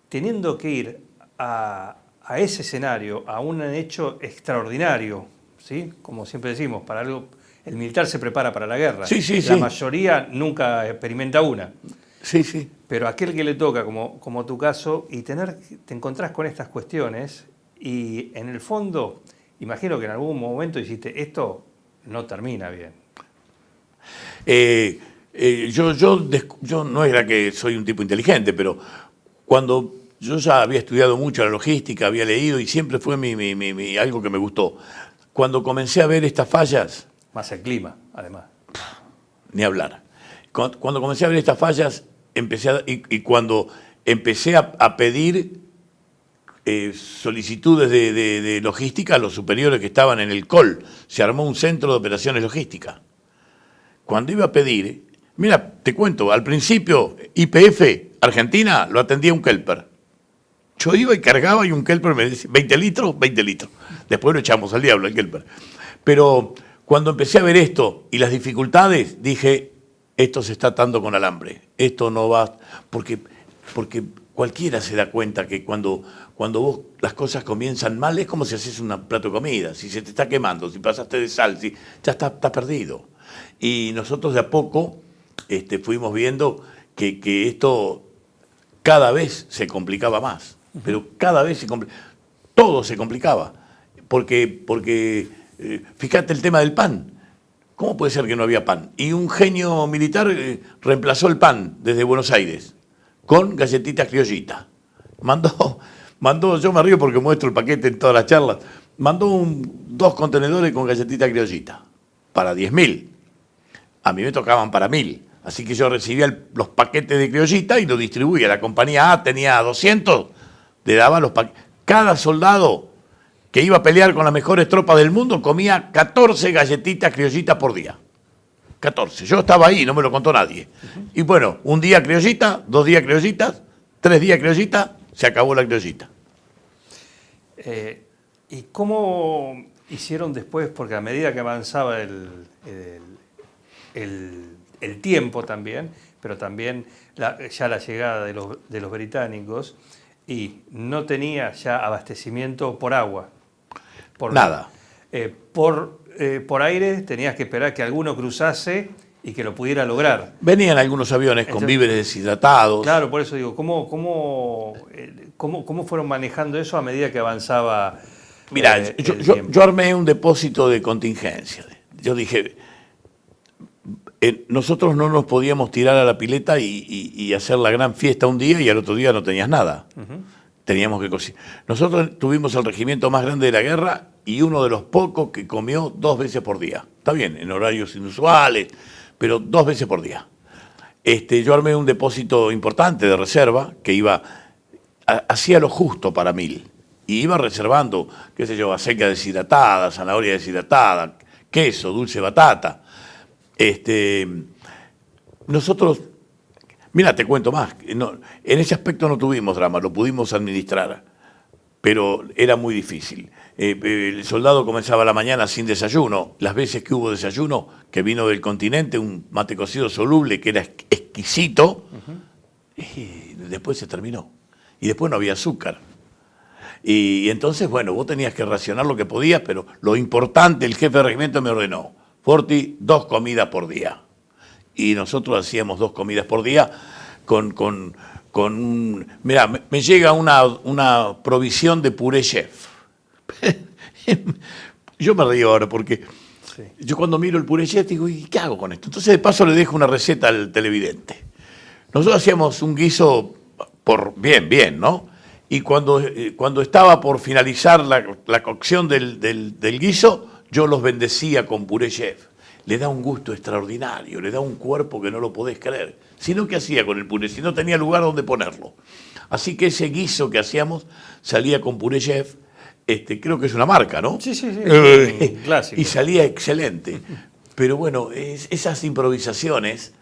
teniendo que ir a ese escenario, a un hecho extraordinario, ¿sí? Como siempre decimos, para algo, el militar se prepara para la guerra. La mayoría nunca experimenta una. Sí, sí. Pero aquel que le toca, como tu caso, y te encontrás con estas cuestiones y en el fondo, imagino que en algún momento dijiste, esto no termina bien. Yo no era que soy un tipo inteligente, pero cuando yo ya había estudiado mucho la logística, había leído y siempre fue algo que me gustó. Cuando comencé a ver estas fallas... Más el clima, además. Ni hablar. Cuando comencé a ver estas fallas, cuando empecé a pedir solicitudes de logística a los superiores que estaban en el COL, se armó un centro de operaciones logísticas. Cuando iba a pedir, mira, te cuento, al principio YPF Argentina lo atendía un kelper. Yo iba y cargaba y un kelper me decía, 20 litros, 20 litros. Después lo echamos al diablo el kelper. Pero cuando empecé a ver esto y las dificultades, dije, esto se está atando con alambre, esto no va, porque cualquiera se da cuenta que cuando vos las cosas comienzan mal es como si haces un plato de comida, si se te está quemando, si pasaste de sal, ya está perdido. Y nosotros de a poco fuimos viendo que esto cada vez se complicaba más, pero cada vez todo se complicaba, porque fíjate el tema del pan. ¿Cómo puede ser que no había pan? Y un genio militar reemplazó el pan desde Buenos Aires con galletitas criollitas. Mandó, yo me río porque muestro el paquete en todas las charlas, mandó 2 contenedores con galletitas criollitas para 10.000. A mí me tocaban para 1.000. Así que yo recibía los paquetes de criollita y los distribuía. La compañía A tenía 200, le daba los paquetes. Cada soldado que iba a pelear con las mejores tropas del mundo, comía 14 galletitas criollitas por día. 14. Yo estaba ahí, no me lo contó nadie. Y bueno, un día criollita, 2 días criollitas, 3 días criollita, se acabó la criollita. ¿Y cómo hicieron después? Porque a medida que avanzaba el tiempo también, pero también ya la llegada de los británicos, y no tenía ya abastecimiento por agua. Nada. Por aire tenías que esperar que alguno cruzase y que lo pudiera lograr. Venían algunos aviones con víveres deshidratados. Claro, por eso digo, ¿cómo fueron manejando eso a medida que avanzaba? Mirá, yo armé un depósito de contingencia. Yo dije, nosotros no nos podíamos tirar a la pileta y hacer la gran fiesta un día y al otro día no tenías nada. Teníamos que cocinar. Nosotros tuvimos el regimiento más grande de la guerra y uno de los pocos que comió 2 veces por día. Está bien, en horarios inusuales, pero 2 veces por día. Yo armé un depósito importante de reserva que hacía lo justo para 1.000. Y iba reservando, qué sé yo, aceite deshidratada, zanahoria deshidratada, queso, dulce batata. Nosotros, mira, te cuento más, en ese aspecto no tuvimos drama, lo pudimos administrar, pero era muy difícil. El soldado comenzaba la mañana sin desayuno, las veces que hubo desayuno, que vino del continente, un mate cocido soluble que era exquisito, y después se terminó. Y después no había azúcar. Y entonces, bueno, vos tenías que racionar lo que podías, pero lo importante, el jefe de regimiento me ordenó, Forti, 2 comidas por día. Y nosotros hacíamos 2 comidas por día mirá, me llega una provisión de puré chef. Yo me río ahora porque yo cuando miro el puré chef digo, ¿y qué hago con esto? Entonces de paso le dejo una receta al televidente. Nosotros hacíamos un guiso bien, ¿no? Y cuando estaba por finalizar la cocción del guiso, yo los bendecía con puré chef. le da un gusto extraordinario, le da un cuerpo que no lo podés creer. Si no, ¿qué hacía con el puré? Si no tenía lugar donde ponerlo. Así que ese guiso que hacíamos salía con Puré Chef, creo que es una marca, ¿no? Sí, un clásico. Y salía excelente. Pero bueno, esas improvisaciones,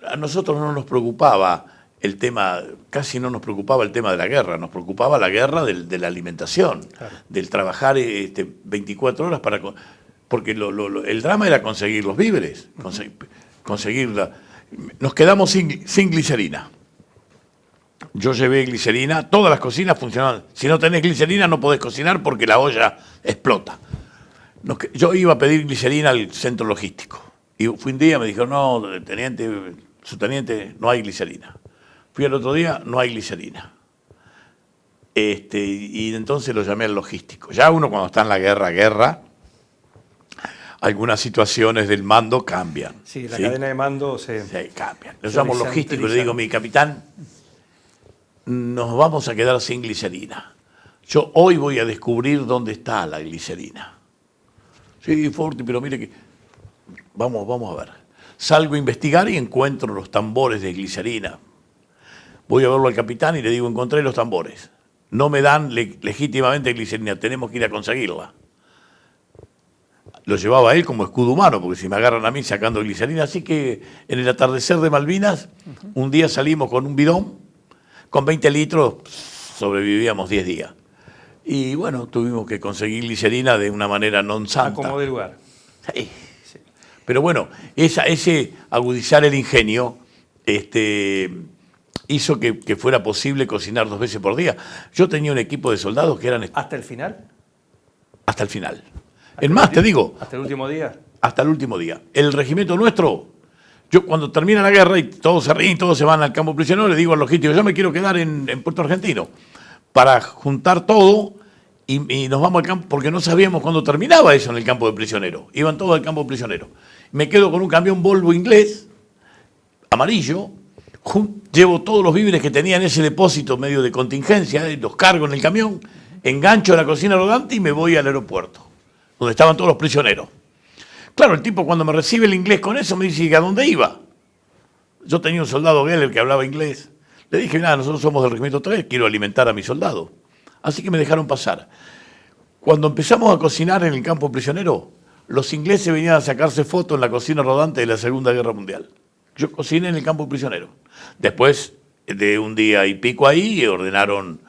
a nosotros no nos preocupaba el tema, casi no nos preocupaba el tema de la guerra, nos preocupaba la guerra de la alimentación, claro, del trabajar 24 horas para... Porque el drama era conseguir los víveres, conseguirla. Nos quedamos sin glicerina. Yo llevé glicerina, todas las cocinas funcionaban. Si no tenés glicerina no podés cocinar porque la olla explota. Yo iba a pedir glicerina al centro logístico. Y fui un día, me dijo, no, subteniente, no hay glicerina. Fui al otro día, no hay glicerina. Y entonces lo llamé al logístico. Ya uno cuando está en la guerra, algunas situaciones del mando cambian. Sí, la cadena de mando se cambian. Lo llamo logístico y le digo, mi capitán, nos vamos a quedar sin glicerina. Yo hoy voy a descubrir dónde está la glicerina. Sí, Forti, pero mire que... Vamos a ver. Salgo a investigar y encuentro los tambores de glicerina. Voy a verlo al capitán y le digo, encontré los tambores. No me dan legítimamente glicerina, tenemos que ir a conseguirla. Lo llevaba él como escudo humano, porque si me agarran a mí sacando glicerina. Así que en el atardecer de Malvinas, un día salimos con un bidón, con 20 litros sobrevivíamos 10 días. Y bueno, tuvimos que conseguir glicerina de una manera non santa. Como de lugar. Sí. Pero bueno, ese agudizar el ingenio hizo que fuera posible cocinar 2 veces por día. Yo tenía un equipo de soldados que eran... ¿Hasta el final? Hasta el final. Es más, te digo... ¿Hasta el último día? Hasta el último día. El regimiento nuestro, yo cuando termina la guerra y todos se ríen, todos se van al campo prisionero, le digo al logístico, yo me quiero quedar en Puerto Argentino para juntar todo y nos vamos al campo, porque no sabíamos cuándo terminaba eso en el campo de prisionero. Iban todos al campo prisionero. Me quedo con un camión Volvo inglés, amarillo, llevo todos los víveres que tenía en ese depósito medio de contingencia, los cargo en el camión, engancho a la cocina rodante y me voy al aeropuerto, donde estaban todos los prisioneros. Claro, el tipo cuando me recibe el inglés con eso me dice, ¿a dónde iba? Yo tenía un soldado Geller que hablaba inglés. Le dije, nada, nosotros somos del regimiento 3, quiero alimentar a mi soldado. Así que me dejaron pasar. Cuando empezamos a cocinar en el campo prisionero, los ingleses venían a sacarse fotos en la cocina rodante de la Segunda Guerra Mundial. Yo cociné en el campo prisionero. Después de un día y pico ahí, ordenaron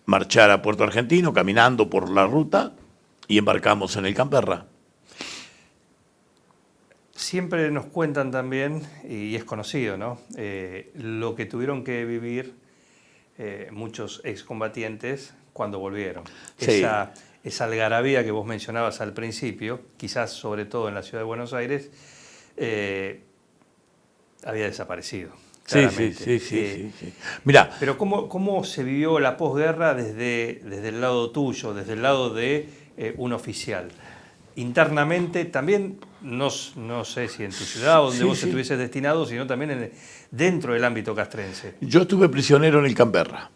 marchar a Puerto Argentino, caminando por la ruta, y embarcamos en el Canberra. Siempre nos cuentan también, y es conocido, ¿no? Lo que tuvieron que vivir muchos excombatientes cuando volvieron. Sí. Esa algarabía que vos mencionabas al principio, quizás sobre todo en la ciudad de Buenos Aires, había desaparecido. Sí. Mirá, pero ¿cómo se vivió la posguerra desde el lado tuyo, desde el lado de un oficial? Internamente también, no sé si en tu ciudad o donde vos estuvieses destinado, sino también dentro del ámbito castrense. Yo estuve prisionero en el Canberra.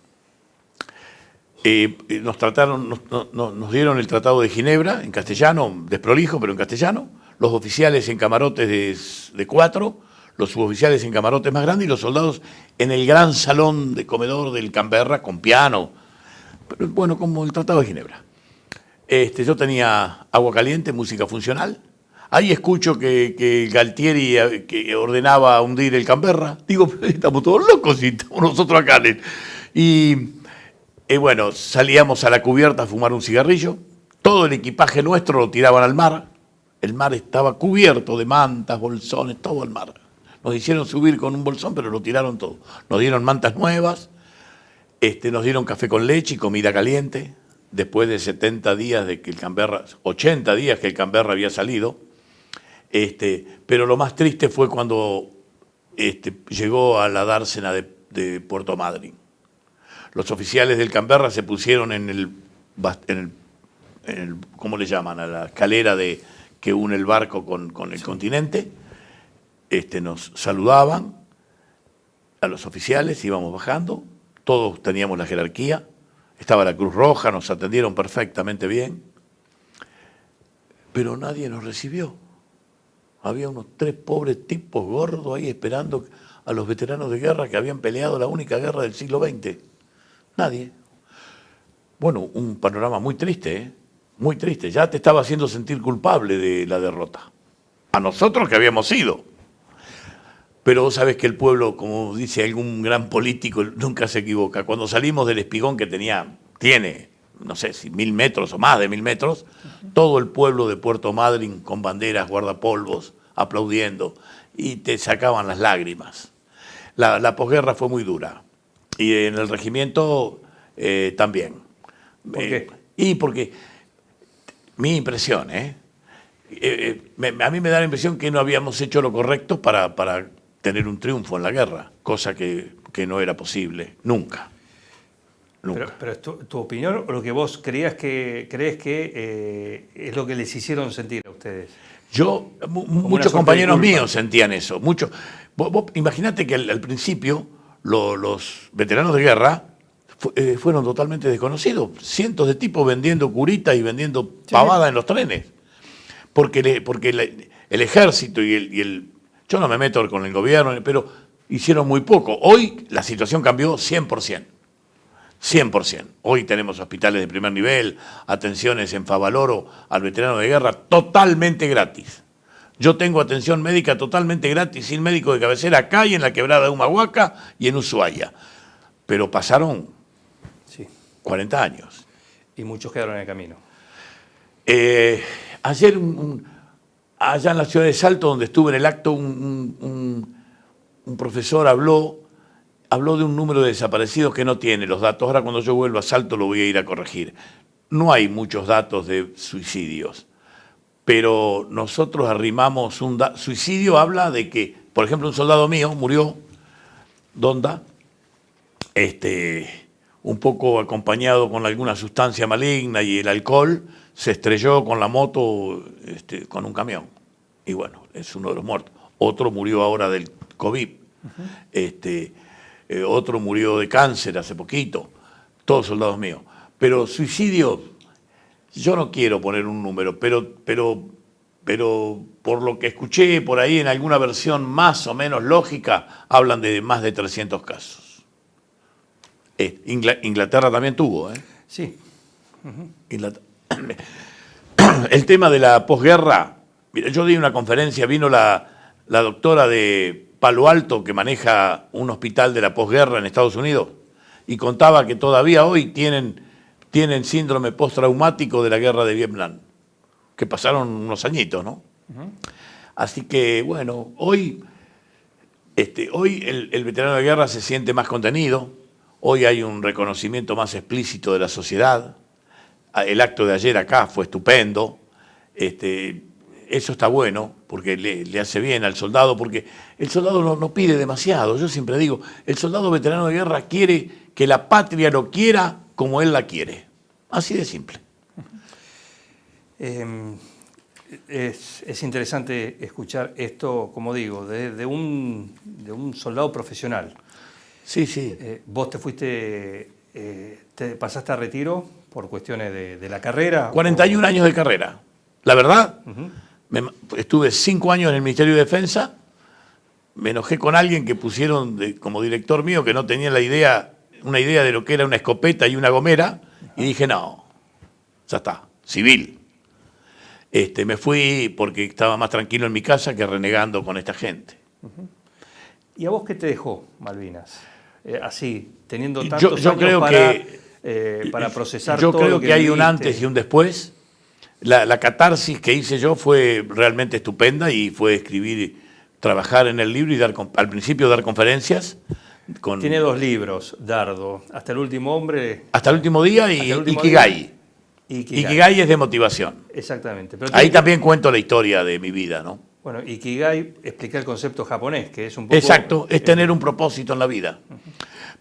Nos dieron el Tratado de Ginebra en castellano, desprolijo, pero en castellano. Los oficiales en camarotes de 4, los suboficiales en camarotes más grandes y los soldados en el gran salón de comedor del Canberra con piano. Pero, bueno, como el Tratado de Ginebra. Yo tenía agua caliente, música funcional. Ahí escucho que Galtieri que ordenaba hundir el Canberra. Digo, estamos todos locos y estamos nosotros acá. Y bueno, salíamos a la cubierta a fumar un cigarrillo. Todo el equipaje nuestro lo tiraban al mar. El mar estaba cubierto de mantas, bolsones, todo al mar. Nos hicieron subir con un bolsón, pero lo tiraron todo. Nos dieron mantas nuevas, nos dieron café con leche y comida caliente. Después de 70 días de que el Canberra, 80 días que el Canberra había salido. Pero lo más triste fue cuando llegó a la dársena de Puerto Madryn. Los oficiales del Canberra se pusieron en el ¿cómo le llaman? A la escalera que une el barco con el continente. Nos saludaban a los oficiales, íbamos bajando, todos teníamos la jerarquía, estaba la Cruz Roja, nos atendieron perfectamente bien, pero nadie nos recibió. Había unos 3 pobres tipos gordos ahí esperando a los veteranos de guerra que habían peleado la única guerra del siglo XX. Nadie. Bueno, un panorama muy triste, ¿eh? Muy triste. Ya te estaba haciendo sentir culpable de la derrota. A nosotros que habíamos ido. Pero vos sabés que el pueblo, como dice algún gran político, nunca se equivoca. Cuando salimos del espigón que tiene, no sé si 1000 metros o más de 1000 metros, todo el pueblo de Puerto Madryn con banderas, guardapolvos, aplaudiendo, y te sacaban las lágrimas. La posguerra fue muy dura. Y en el regimiento también. ¿Por qué? Y porque mi impresión, a mí me da la impresión que no habíamos hecho lo correcto para tener un triunfo en la guerra, cosa que no era posible, nunca. Nunca. Pero ¿es tu opinión o lo que vos crees que es lo que les hicieron sentir a ustedes? Muchos compañeros míos sentían eso. Vos imaginate que al principio los veteranos de guerra fueron totalmente desconocidos. Cientos de tipos vendiendo curita y vendiendo pavada en los trenes. Porque el ejército yo no me meto con el gobierno, pero hicieron muy poco. Hoy la situación cambió 100%. 100%. Hoy tenemos hospitales de primer nivel, atenciones en Favaloro al veterano de guerra totalmente gratis. Yo tengo atención médica totalmente gratis, sin médico de cabecera acá y en la quebrada de Humahuaca y en Ushuaia. Pero pasaron 40 años. Y muchos quedaron en el camino. Ayer, allá en la ciudad de Salto, donde estuve en el acto, un profesor habló de un número de desaparecidos que no tiene los datos. Ahora cuando yo vuelva a Salto lo voy a ir a corregir. No hay muchos datos de suicidios, pero nosotros arrimamos suicidio habla de que, por ejemplo, un soldado mío murió, Donda, un poco acompañado con alguna sustancia maligna y el alcohol, se estrelló con la moto con un camión. Y bueno, es uno de los muertos. Otro murió ahora del COVID. Otro murió de cáncer hace poquito. Todos soldados míos. Pero suicidio, yo no quiero poner un número, pero por lo que escuché por ahí en alguna versión más o menos lógica, hablan de más de 300 casos. Inglaterra también tuvo, ¿eh? Sí. El tema de la posguerra, mira, yo di una conferencia, vino la doctora de Palo Alto que maneja un hospital de la posguerra en Estados Unidos y contaba que todavía hoy tienen síndrome postraumático de la guerra de Vietnam, que pasaron unos añitos, ¿no? Así que, bueno, hoy el veterano de guerra se siente más contenido, hoy hay un reconocimiento más explícito de la sociedad. El acto de ayer acá fue estupendo. Eso está bueno, porque le hace bien al soldado, porque el soldado no pide demasiado. Yo siempre digo, el soldado veterano de guerra quiere que la patria lo quiera como él la quiere. Así de simple. Es interesante escuchar esto, como digo, de un soldado profesional. Sí, sí. Vos te fuiste, te pasaste a retiro por cuestiones de la carrera. 41 años de carrera. La verdad, estuve 5 años en el Ministerio de Defensa, me enojé con alguien que pusieron como director mío que no tenía una idea de lo que era una escopeta y una gomera, y dije, no, ya está, civil. Me fui porque estaba más tranquilo en mi casa que renegando con esta gente. ¿Y a vos qué te dejó Malvinas? Así, teniendo tantos yo años creo para procesar yo todo creo lo que hay un viviste. antes y un después. La catarsis que hice yo fue realmente estupenda y fue escribir, trabajar en el libro y al principio dar conferencias. Tiene 2 libros, Dardo, Hasta el último hombre. Hasta el último día y Ikigai. Ikigai es de motivación. Exactamente. Pero ahí también cuento la historia de mi vida, ¿no? Bueno, Ikigai explica el concepto japonés, que es un poco... Exacto, es tener un propósito en la vida.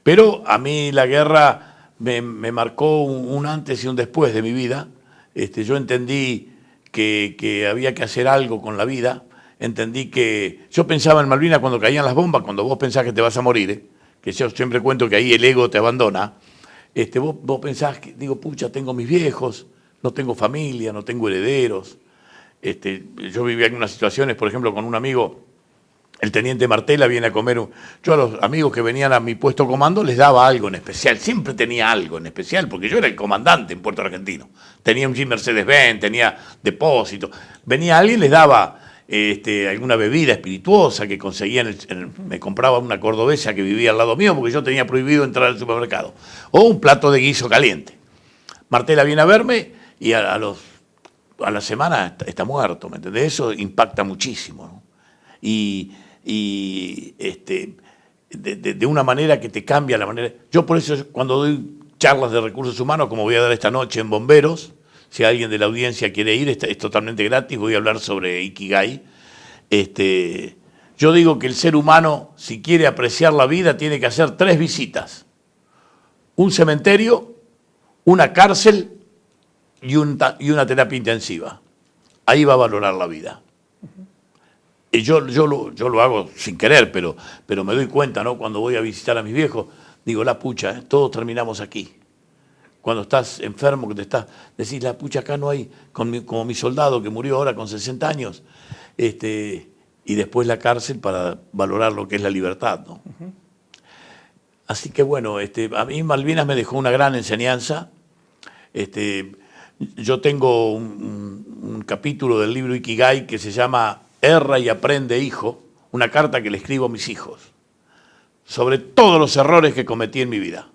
Pero a mí la guerra me marcó un antes y un después de mi vida. Yo entendí que había que hacer algo con la vida. Entendí que... Yo pensaba en Malvinas cuando caían las bombas, cuando vos pensás que te vas a morir, que yo siempre cuento que ahí el ego te abandona. Vos pensás que, digo, pucha, tengo mis viejos, no tengo familia, no tengo herederos. Yo vivía en unas situaciones, por ejemplo, con un amigo, el teniente Martela viene a comer. Yo a los amigos que venían a mi puesto comando les daba algo en especial. Siempre tenía algo en especial, porque yo era el comandante en Puerto Argentino. Tenía un Jeep Mercedes-Benz, tenía depósito. Venía alguien, les daba alguna bebida espirituosa que conseguía. Me compraba una cordobesa que vivía al lado mío, porque yo tenía prohibido entrar al supermercado. O un plato de guiso caliente. Martela viene a verme y a la semana está muerto, ¿me entendés? Eso impacta muchísimo, ¿no? De una manera que te cambia la manera. Yo por eso cuando doy charlas de recursos humanos, como voy a dar esta noche en Bomberos, si alguien de la audiencia quiere ir, es totalmente gratis, voy a hablar sobre Ikigai. Yo digo que el ser humano, si quiere apreciar la vida, tiene que hacer 3 visitas. Un cementerio, una cárcel y una terapia intensiva. Ahí va a valorar la vida. Y yo lo hago sin querer, pero me doy cuenta, ¿no? Cuando voy a visitar a mis viejos, digo, la pucha, todos terminamos aquí. Cuando estás enfermo, decís, la pucha, acá no hay, como mi soldado que murió ahora con 60 años, y después la cárcel para valorar lo que es la libertad, ¿no? Así que bueno, a mí Malvinas me dejó una gran enseñanza. Yo tengo un capítulo del libro Ikigai que se llama Erra y aprende, hijo, una carta que le escribo a mis hijos sobre todos los errores que cometí en mi vida.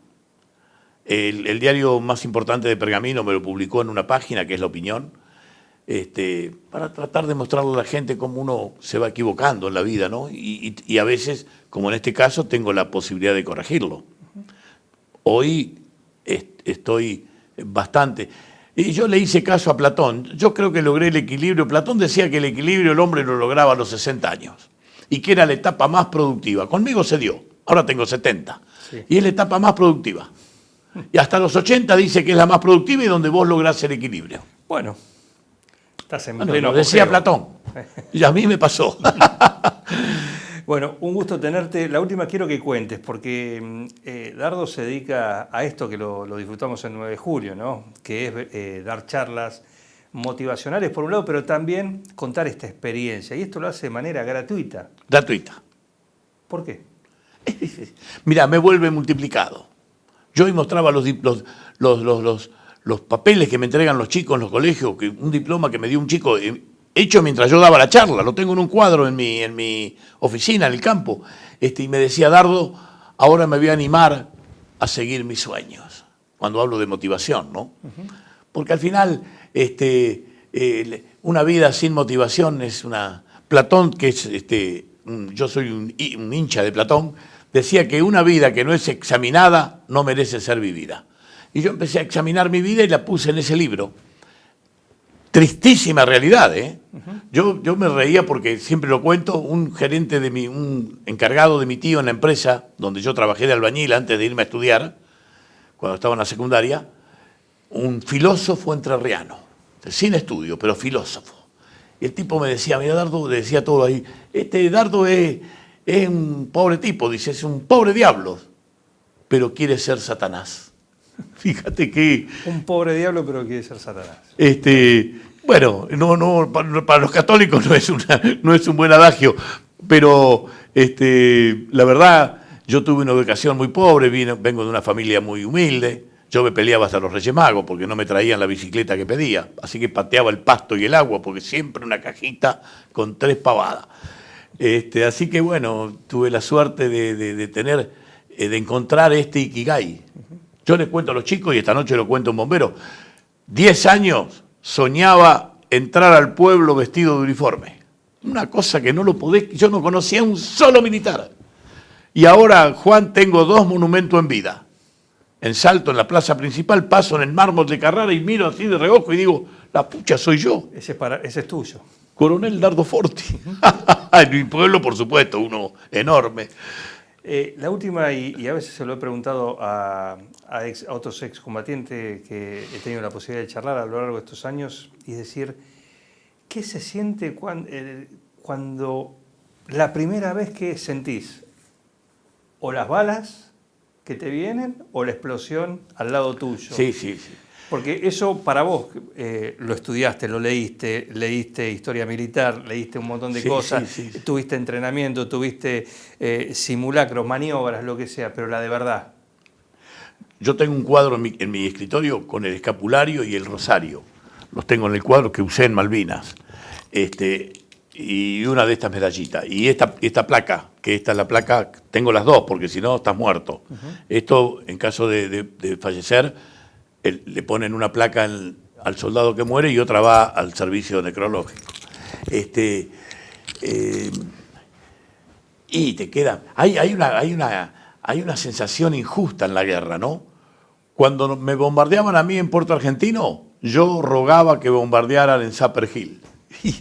El diario más importante de Pergamino me lo publicó en una página que es La Opinión, para tratar de mostrarle a la gente cómo uno se va equivocando en la vida, ¿no? Y a veces, como en este caso, tengo la posibilidad de corregirlo. Hoy estoy bastante... Y yo le hice caso a Platón. Yo creo que logré el equilibrio. Platón decía que el equilibrio el hombre lo lograba a los 60 años y que era la etapa más productiva. Conmigo se dio. Ahora tengo 70. Sí. Y es la etapa más productiva. Y hasta los 80 dice que es la más productiva y donde vos lográs el equilibrio. Bueno, estás en pleno. Lo decía Platón. Y a mí me pasó. Bueno, un gusto tenerte. La última quiero que cuentes, porque Dardo se dedica a esto que lo disfrutamos el 9 de julio, ¿no? Que es dar charlas motivacionales por un lado, pero también contar esta experiencia. Y esto lo hace de manera gratuita. Gratuita. ¿Por qué? Mira, me vuelve multiplicado. Yo hoy mostraba los papeles que me entregan los chicos en los colegios, un diploma que me dio un chico... hecho mientras yo daba la charla, lo tengo en un cuadro en mi oficina, en el campo, y me decía, Dardo, ahora me voy a animar a seguir mis sueños, cuando hablo de motivación, ¿no? Porque al final, una vida sin motivación es una... Platón, que es, yo soy un hincha de Platón, decía que una vida que no es examinada no merece ser vivida. Y yo empecé a examinar mi vida y la puse en ese libro. Tristísima realidad, ¿eh? Yo me reía porque siempre lo cuento, un encargado de mi tío en la empresa donde yo trabajé de albañil antes de irme a estudiar, cuando estaba en la secundaria, un filósofo entrerriano, sin estudio, pero filósofo. Y el tipo me decía, mira, Dardo, decía todo ahí, Dardo es un pobre tipo, dice, es un pobre diablo, pero quiere ser Satanás. Fíjate que... Un pobre diablo, pero quiere ser Satanás. Bueno, para los católicos no es un buen adagio, pero la verdad, yo tuve una educación muy pobre, vengo de una familia muy humilde, yo me peleaba hasta los Reyes Magos porque no me traían la bicicleta que pedía, así que pateaba el pasto y el agua, porque siempre una cajita con 3 pavadas. Así que bueno, tuve la suerte de encontrar este Ikigai. Yo les cuento a los chicos, y esta noche lo cuento a un bombero, 10 años soñaba entrar al pueblo vestido de uniforme. Una cosa que no lo podés, yo no conocía un solo militar. Y ahora, Juan, tengo 2 monumentos en vida. En Salto, en la plaza principal, paso en el mármol de Carrara y miro así de reojo y digo, la pucha, soy yo. Ese es tuyo. Coronel Dardo Forti. En mi pueblo, por supuesto, uno enorme. La última, y a veces se lo he preguntado a otros excombatientes que he tenido la posibilidad de charlar a lo largo de estos años, y decir, ¿qué se siente cuando la primera vez que sentís o las balas que te vienen o la explosión al lado tuyo? Sí. Porque eso para vos, lo estudiaste, lo leíste historia militar, leíste un montón de cosas, tuviste entrenamiento, tuviste simulacros, maniobras, lo que sea, pero la de verdad. Yo tengo un cuadro en mi escritorio con el escapulario y el rosario. Los tengo en el cuadro que usé en Malvinas. Y una de estas medallitas. Y esta placa, que esta es la placa, tengo las dos, porque si no estás muerto. Esto, en caso de fallecer, le ponen una placa al soldado que muere y otra va al servicio necrológico. Y te queda... Hay una sensación injusta en la guerra, ¿no? Cuando me bombardeaban a mí en Puerto Argentino, yo rogaba que bombardearan en Sapper Hill. Y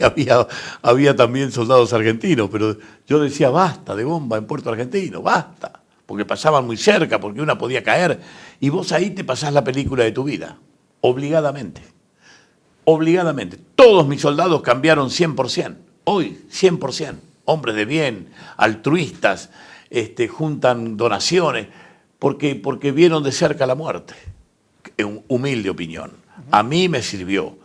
había también soldados argentinos, pero yo decía, basta de bomba en Puerto Argentino, basta. Porque pasaban muy cerca, porque una podía caer. Y vos ahí te pasás la película de tu vida, obligadamente. Obligadamente. Todos mis soldados cambiaron 100%. Hoy, 100%. Hombres de bien, altruistas, juntan donaciones, porque vieron de cerca la muerte. Humilde opinión. A mí me sirvió.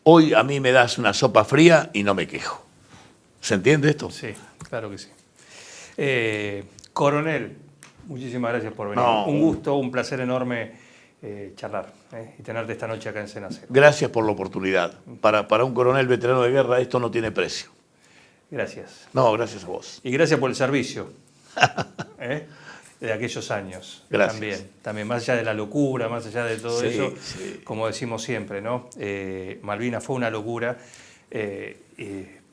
Hoy a mí me das una sopa fría y no me quejo. ¿Se entiende esto? Sí, claro que sí. Coronel, muchísimas gracias por venir. No. Un gusto, un placer enorme charlar y tenerte esta noche acá en Zona Cero. Gracias por la oportunidad. Para un coronel veterano de guerra esto no tiene precio. Gracias. No, gracias a vos. Y gracias por el servicio de aquellos años. Gracias. También más allá de la locura, más allá de todo eso, sí. como decimos siempre, ¿no? Malvinas fue una locura,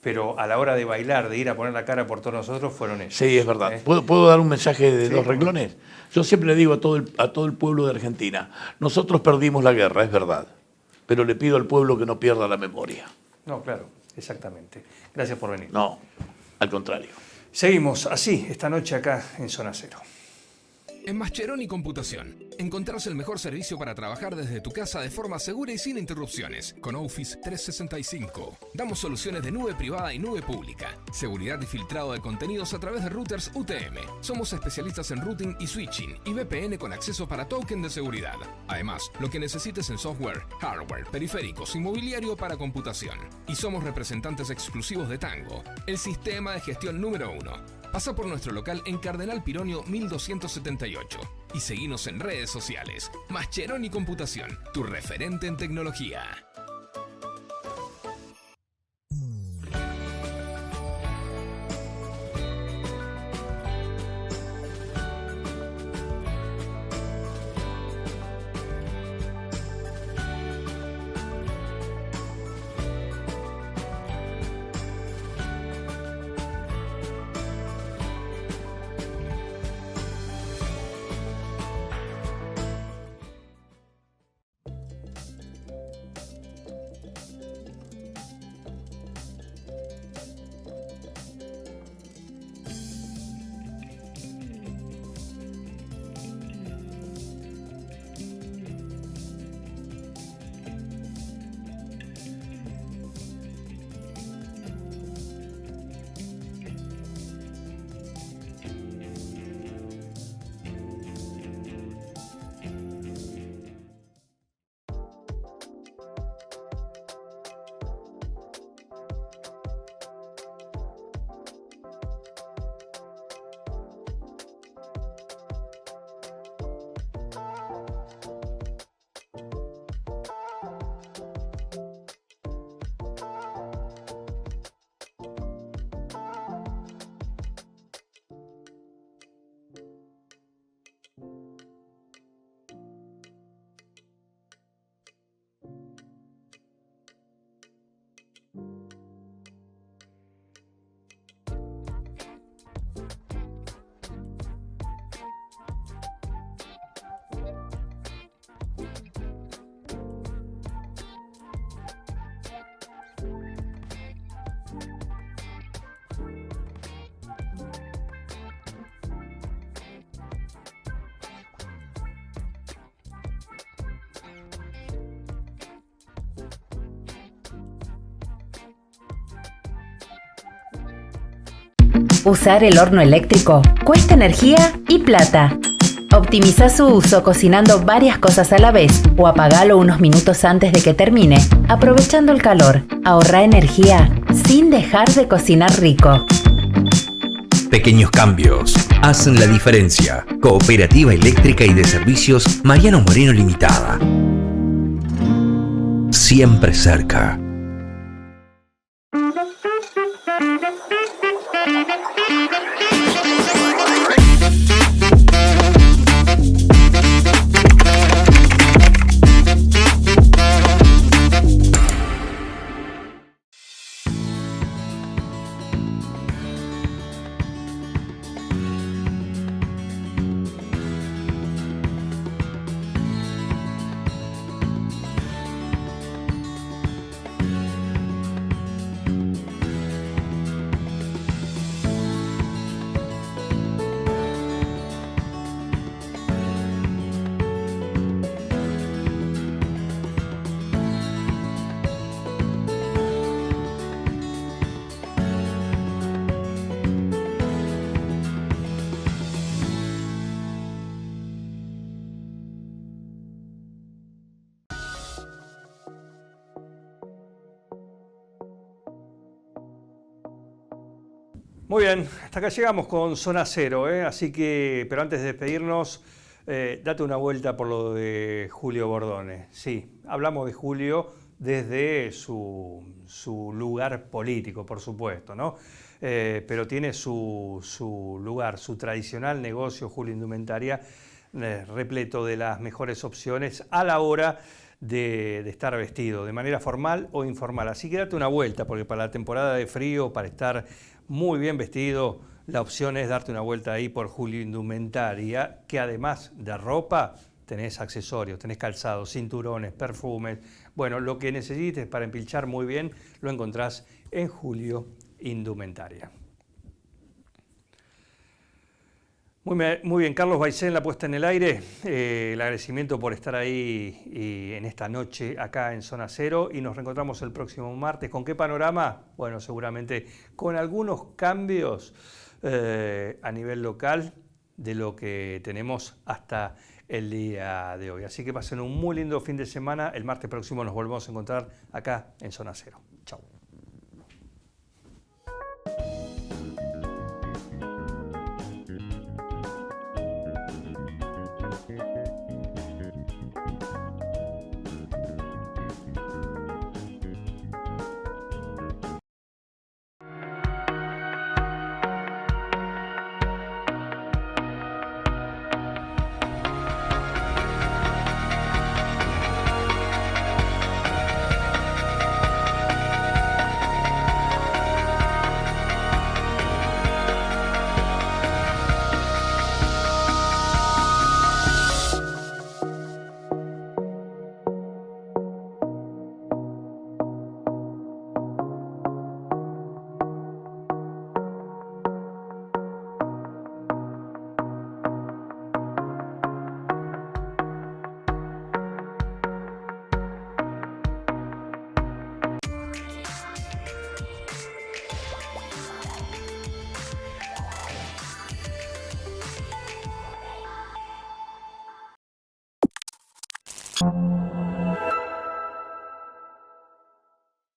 pero a la hora de bailar, de ir a poner la cara por todos nosotros, fueron ellos. Sí, es verdad. ¿Puedo dar un mensaje de Sí, dos renglones? Yo siempre le digo a todo el pueblo de Argentina, nosotros perdimos la guerra, es verdad, pero le pido al pueblo que no pierda la memoria. No, claro, exactamente. Gracias por venir. No, al contrario. Seguimos así, esta noche acá en Zona Cero. En Mascheroni Computación, encontrás el mejor servicio para trabajar desde tu casa de forma segura y sin interrupciones. Con Office 365, damos soluciones de nube privada y nube pública, seguridad y filtrado de contenidos a través de routers UTM. Somos especialistas en routing y switching y VPN con acceso para token de seguridad. Además, lo que necesites en software, hardware, periféricos y mobiliario para computación. Y somos representantes exclusivos de Tango, el sistema de gestión número 1. Pasa por nuestro local en Cardenal Pironio 1278 y seguinos en redes sociales. Mascheroni Computación, tu referente en tecnología. Usar el horno eléctrico cuesta energía y plata. Optimiza su uso cocinando varias cosas a la vez o apagalo unos minutos antes de que termine, aprovechando el calor. Ahorra energía sin dejar de cocinar rico. Pequeños cambios hacen la diferencia. Cooperativa Eléctrica y de Servicios Mariano Moreno Limitada. Siempre cerca. Muy bien, hasta acá llegamos con Zona Cero, así que, pero antes de despedirnos, date una vuelta por lo de Julio Bordone. Sí, hablamos de Julio desde su lugar político, por supuesto, ¿no? Pero tiene su lugar, su tradicional negocio, Julio Indumentaria, repleto de las mejores opciones a la hora de estar vestido, de manera formal o informal. Así que date una vuelta, porque para la temporada de frío, para estar muy bien vestido, la opción es darte una vuelta ahí por Julio Indumentaria, que además de ropa, tenés accesorios, tenés calzados, cinturones, perfumes. Bueno, lo que necesites para empilchar muy bien, lo encontrás en Julio Indumentaria. Muy bien, Carlos Baicén, la puesta en el aire. El agradecimiento por estar ahí y en esta noche acá en Zona Cero, y nos reencontramos el próximo martes. ¿Con qué panorama? Bueno, seguramente con algunos cambios a nivel local de lo que tenemos hasta el día de hoy. Así que pasen un muy lindo fin de semana. El martes próximo nos volvemos a encontrar acá en Zona Cero. Chau.